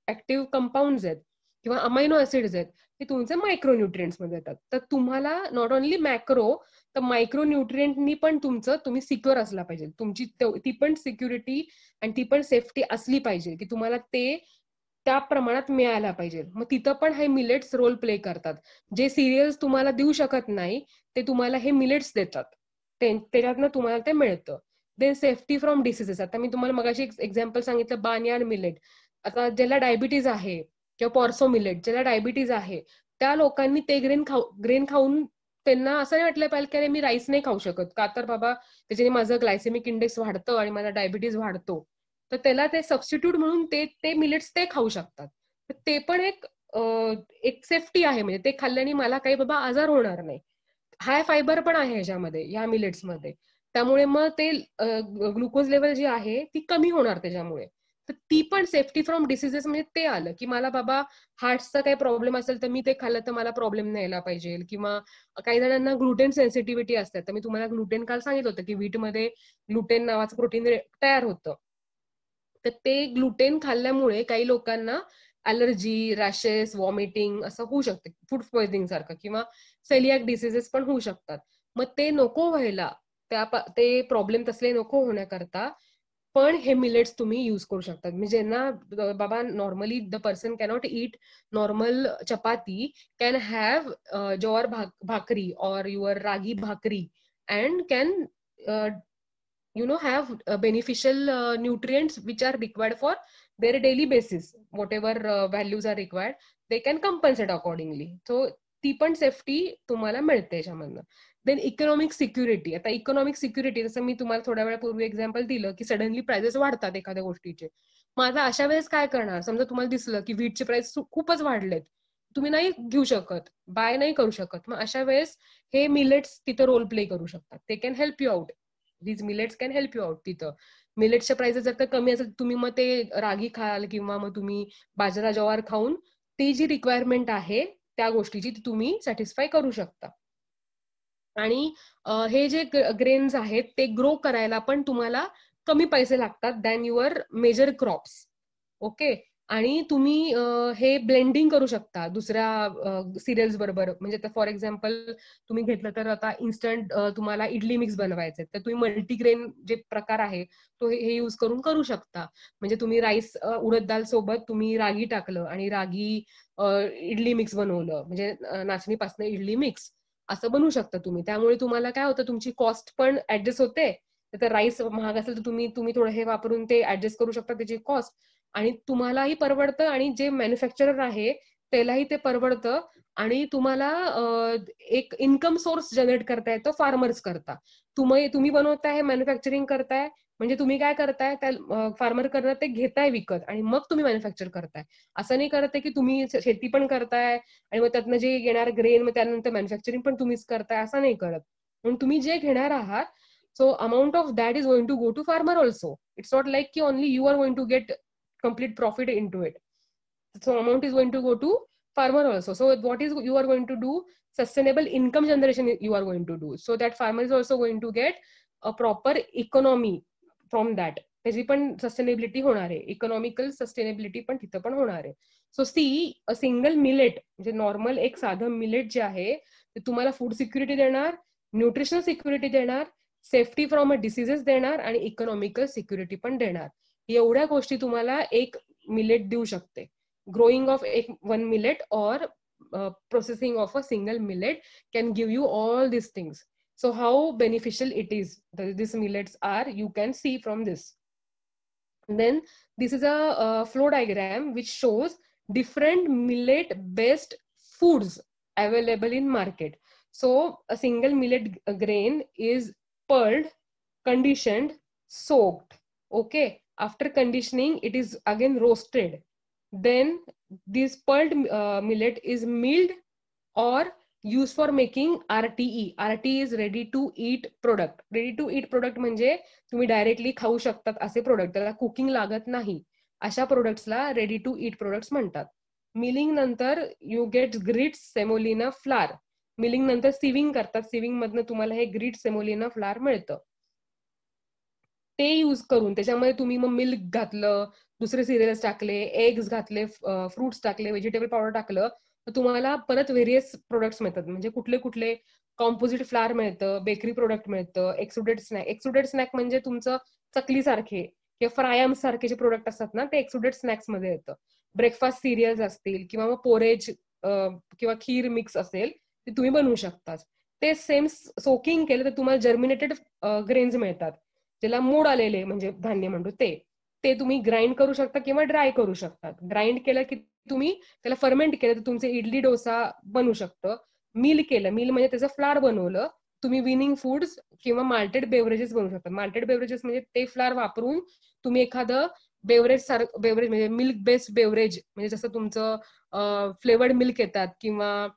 S1: ऍक्टिव्ह कंपाऊंड्स आहेत किंवा अमायनो ऍसिड्स आहेत, हे तुमचे मायक्रो न्यूट्रिएंट्स मध्ये येतात. तर तुम्हाला नॉट ओनली मॅक्रो तर मायक्रो न्यूट्रिएंटनी पण तुम्ही सिक्युअर असला पाहिजे. तुमची ती पण सिक्युरिटी आणि ती पण सेफ्टी असली पाहिजे की तुम्हाला ते त्या प्रमाणात मिळायला पाहिजे. मग तिथं पण हे मिलेट्स रोल प्ले करतात. जे सिरियल्स तुम्हाला देऊ शकत नाही ते तुम्हाला हे मिलेट्स देतात. त्याच्यातनं तुम्हाला ते मिळतं. Then safety from diseases. आता मी तुम्हाला मगाशी एक एक्झाम्पल सांगितलं बार्नयार्ड मिलेट. आता ज्याला डायबिटीज आहे किंवा पॉर्सो मिलेट ज्याला डायबिटीज आहे त्या लोकांनी ते ग्रेन खाऊन त्यांना असं नाही वाटलं पाहिजे की अरे मी राईस नाही खाऊ शकत का, तर बाबा त्याच्याने माझं ग्लायसेमिक इंडेक्स वाढतं आणि मला डायबिटीज वाढतो. तर त्याला ते सबस्टिट्यूट म्हणून ते मिलेट्स ते खाऊ शकतात. ते पण एक सेफ्टी आहे. म्हणजे ते खाल्ल्याने मला काही बाबा आजार होणार नाही. हाय फायबर पण आहे ह्याच्यामध्ये, या मिलेट्समध्ये. त्यामुळे मग ते ग्लुकोज लेवल जी आहे ती कमी होणार त्याच्यामुळे. तर ती पण सेफ्टी फ्रॉम डिसीजेस म्हणजे ते आलं की मला बाबा हार्टचा काही प्रॉब्लेम असेल तर मी ते खाल्लं तर मला प्रॉब्लेम नाही यायला पाहिजे. किंवा काही जणांना ग्लुटेन सेन्सिटिव्हिटी असते. तर मी तुम्हाला ग्लुटेन काल सांगितलं होतं की व्हीटमध्ये ग्लुटेन नावाचं प्रोटीन तयार होतं. तर ते ग्लुटेन खाल्ल्यामुळे काही लोकांना अलर्जी, रॅशेस, वॉमिटिंग असं होऊ शकते, फूड पॉइझनिंग सारखं, किंवा सेलियाक डिसीजेस पण होऊ शकतात. मग ते नको व्हायला, ते प्रॉब्लेम तसले नको होण्याकरता पण हे मिलेट्स तुम्ही यूज करू शकतात. म्हणजे ज्यांना बाबा normally the person cannot eat normal chapati can have jowar bhakri or your ragi bhakri and can have beneficial nutrients which are required for their daily basis. Whatever values are required, they can compensate accordingly. So ती पण सेफ्टी तुम्हाला मिळते याच्यामधनं. Then economic security. आता इकॉनॉमिक सिक्युरिटी जसं मी तुम्हाला थोड्या वेळापूर्वी एक्झाम्पल दिलं की सडनली प्राइसेस वाढतात एखाद्या गोष्टीचे. मग आता अशा वेळेस काय करणार? समजा तुम्हाला दिसलं की व्हीटचे प्राइस खूपच वाढलेत, तुम्ही नाही घेऊ शकत, बाय नाही करू शकत. मग अशा वेळेस हे मिलेट्स तिथं रोल प्ले करू शकतात. ते can help you out. these millets can help you out तिथं. मिलेट्सच्या प्राइसेस जर का कमी असेल तुम्ही मग ते रागी खाल किंवा मग तुम्ही बाजरा ज्वार खाऊन ती जी रिक्वायरमेंट आहे त्या गोष्टीची ती तुम्ही सॅटिस्फाय करू शकता. आणि हे जे ग्रेन्स आहेत ते ग्रो करायला पण तुम्हाला कमी पैसे लागतात than your major crops. Okay. आणि तुम्ही हे ब्लेंडिंग करू शकता दुसऱ्या सिरियल्स बरोबर. म्हणजे फॉर एक्झाम्पल तुम्ही घेतलं तर आता इन्स्टंट तुम्हाला इडली मिक्स बनवायचे तर तुम्ही मल्टीग्रेन जे प्रकार आहे तो हे यूज करून करू शकता. म्हणजे तुम्ही राईस उडद दाल सोबत तुम्ही रागी टाकलं आणि रागी इडली मिक्स बनवलं, म्हणजे नाचणीपासून इडली मिक्स असं बनवू शकता तुम्ही. त्यामुळे तुम्हाला काय होतं, तुमची कॉस्ट पण ऍडजस्ट होते. तर राईस महाग असेल तर तुम्ही थोडं हे वापरून ते ऍडजस्ट करू शकता त्याची कॉस्ट, आणि तुम्हालाही परवडतं आणि जे मॅन्युफॅक्चरर आहे त्यालाही ते परवडतं. आणि तुम्हाला एक इन्कम सोर्स जनरेट करता येतो फार्मर्स करता. तुम्ही बनवताय, मॅन्युफॅक्चरिंग करताय, म्हणजे तुम्ही काय करताय, त्या फार्मर करता ते घेताय विकत आणि मग तुम्ही मॅन्युफॅक्चर करताय. असं नाही करत की तुम्ही शेती पण करताय आणि मग त्यातनं जे येणार ग्रेन मग त्यानंतर मॅन्युफॅक्चरिंग पण तुम्हीच करताय, असं नाही करत. म्हणून तुम्ही जे घेणार आहात so amount of that is going to go to farmer also. It's not like की only you are going to get complete profit into it. So amount is going to go to farmer also. So what is you are going to do? Sustainable income generation you are going to do. So that farmer is also going to get a proper economy from that. त्याची पण सस्टेनेबिलिटी होणार आहे, इकॉनॉमिकल सस्टेनेबिलिटी पण तिथं पण होणार आहे. So see a single millet म्हणजे नॉर्मल एक साधं मिलेट जे आहे ते तुम्हाला फूड सिक्युरिटी देणार, न्यूट्रिशनल सिक्युरिटी देणार, सेफ्टी फ्रॉम अ डिसीजेस देणार आणि इकॉनॉमिकल सिक्युरिटी पण देणार. एवढ्या गोष्टी तुम्हाला एक मिलेट देऊ शकते. ग्रोईंग ऑफ एक वन मिलेट और processing of a single millet can give you all these things. So how beneficial it is, these millets are, you can see from this. Then this is a flow diagram which shows different millet based foods available in market. So a single millet grain is pearled, conditioned, soaked. Okay, after conditioning it is again roasted. Then this pearled millet is milled or used for making RTE. RTE is ready to eat product. Ready to eat product म्हणजे तुम्ही डायरेक्टली खाऊ शकतात असे प्रोडक्ट, त्याला कुकिंग लागत नाही अशा प्रोडक्ट्सला रेडी टू ईट प्रोडक्ट्स म्हणतात. मिलिंग नंतर you get grits semolina flour. Milling नंतर सिविंग करतात, सिविंग मधनं तुम्हाला हे ग्रिट सेमोलिना फ्लार मिळतं. ते यूज करून त्याच्यामध्ये तुम्ही मग मिल्क घातलं, दुसरे सिरियल्स टाकले, एग्स घातले, फ्रुट्स टाकले, व्हेजिटेबल पावडर टाकलं, तर तुम्हाला परत व्हेरियस प्रोडक्ट्स मिळतात. म्हणजे कुठले कुठले कॉम्पोजिट फ्लार मिळतं, बेकरी प्रोडक्ट मिळतं, एक्सुडेड स्नॅक. एक्सुडेड स्नॅक म्हणजे तुमचं चकली सारखे किंवा फ्रायम सारखे जे प्रोडक्ट असतात ना, ते एक्सुडेड स्नॅक्स मध्ये येतं. ब्रेकफास्ट सिरियल्स असतील किंवा मग पोरेज किंवा खीर मिक्स असेल ते तुम्ही बनवू शकता. ते सेम सोकिंग केलं तर तुम्हाला जर्मिनेटेड ग्रेन्स मिळतात, ज्याला मोड आलेले म्हणजे धान्य म्हणतो ते तुम्ही ग्राइंड करू शकता किंवा ड्राय करू शकतात. ग्राइंड केलं की तुम्ही त्याला फर्मेंट केलं तर तुमचे इडली डोसा बनू शकतं. मिल केलं, मिल म्हणजे त्याचं फ्लार बनवलं, तुम्ही विनिंग फूड्स किंवा माल्टेड बेवरेजेस बनवू शकता. माल्टेड बेवरेजेस म्हणजे ते फ्लार वापरून तुम्ही एखादं बेवरेज म्हणजे मिल्क बेस्ड बेवरेज, म्हणजे जसं तुमचं फ्लेवर्ड मिल्क येतात किंवा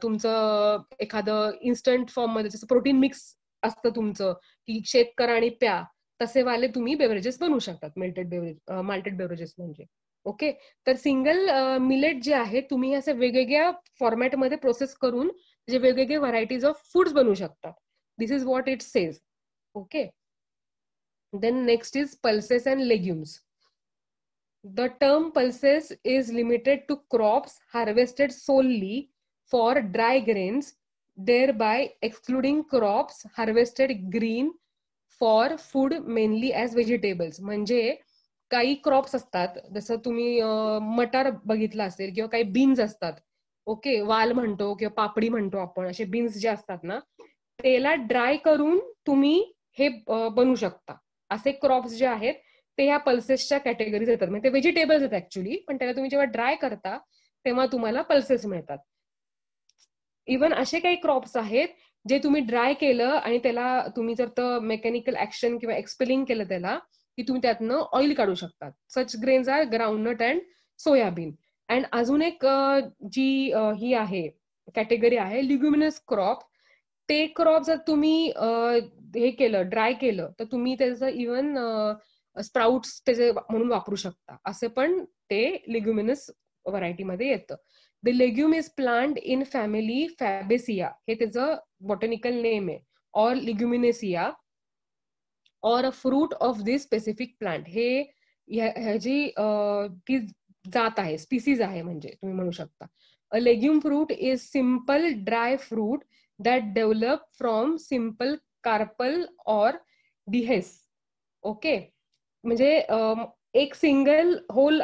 S1: तुमचं एखादं इन्स्टंट फॉर्म मध्ये जसं प्रोटीन मिक्स असतं तुमचं की शेक करा आणि प्या, तसे वाले तुम्ही बेवरेजेस बनवू शकतात. माल्टेड बेवरेजेस म्हणजे. ओके, तर सिंगल मिलेट जे आहे तुम्ही असे वेगवेगळ्या फॉर्मॅटमध्ये प्रोसेस करून जे वेगवेगळे व्हरायटीज ऑफ फूड्स बनवू शकतात. This is what it says. Okay, then next is pulses and legumes. The term pulses is limited to crops harvested solely for dry grains, thereby excluding crops harvested green for food mainly as vegetables. म्हणजे काही क्रॉप्स असतात, जसं तुम्ही मटार बघितला असेल किंवा काही बीन्स असतात. ओके, वाल म्हणतो किंवा पापडी म्हणतो आपण, असे बीन्स जे असतात ना, त्याला ड्राय करून तुम्ही हे बनवू शकता. असे क्रॉप्स जे आहेत ते ह्या पल्सेसच्या कॅटेगरीज येतात. म्हणजे ते व्हेजिटेबल्स आहेत ऍक्च्युली, पण त्याला तुम्ही जेव्हा ड्राय करता तेव्हा तुम्हाला पल्सेस मिळतात. इव्हन असे काही क्रॉप्स आहेत जे तुम्ही ड्राय केलं आणि त्याला तुम्ही जर मेकॅनिकल ऍक्शन किंवा एक्सपेलिंग केलं त्याला, की तुम्ही त्यातनं ऑइल काढू शकतात. Such grains are groundnut and soybean. And अजून एक जी ही आहे कॅटेगरी आहे लिग्युमिनस क्रॉप. ते क्रॉप जर तुम्ही हे केलं, ड्राय केलं, तर तुम्ही त्याचं इव्हन स्प्राउट्स त्याचे म्हणून वापरू शकता. असे पण ते लिग्युमिनस व्हरायटीमध्ये येतं. The legume is plant in family fabaceae, हे त्याचं बॉटॅनिकल नेम आहे, or leguminosae or a fruit of this specific plant. हे ह्याची ती जात आहे, स्पीसीज आहे म्हणजे तुम्ही म्हणू शकता. A legume fruit is simple dry fruit that develop from simple carpel or dehisce. Okay, म्हणजे एक सिंगल होल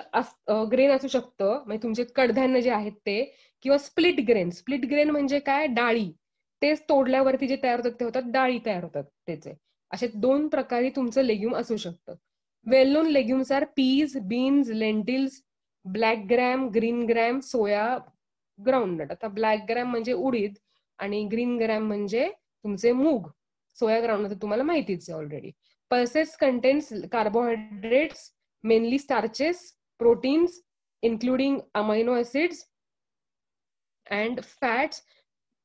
S1: ग्रेन असू शकतं, म्हणजे तुमचे कडधान्य जे आहेत ते, किंवा स्प्लिट ग्रेन. स्प्लिट ग्रेन म्हणजे काय, डाळी. तेच तोडल्यावरती जे तयार होतात ते होतात डाळी तयार होतात त्याचे. असे दोन प्रकारे तुमचं लेग्युम असू शकतं. Well known legumes are peas, beans, lentils, black gram, green gram, soya, groundnut. आता ब्लॅक ग्रॅम म्हणजे उडीद आणि ग्रीन ग्रॅम म्हणजे तुमचे मूग. सोया ग्राउंडनट तुम्हाला माहितीच आहे already. Pulses contains carbohydrates, mainly starches, proteins, including amino acids, and fats,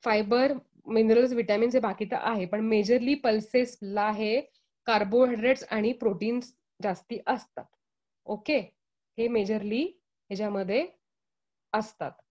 S1: fiber, minerals, vitamins हे बाकी तर आहे, पण मेजरली पल्सेसला हे कार्बोहायड्रेट्स आणि प्रोटीन्स जास्ती असतात. ओके, हे मेजरली ह्याच्यामध्ये असतात.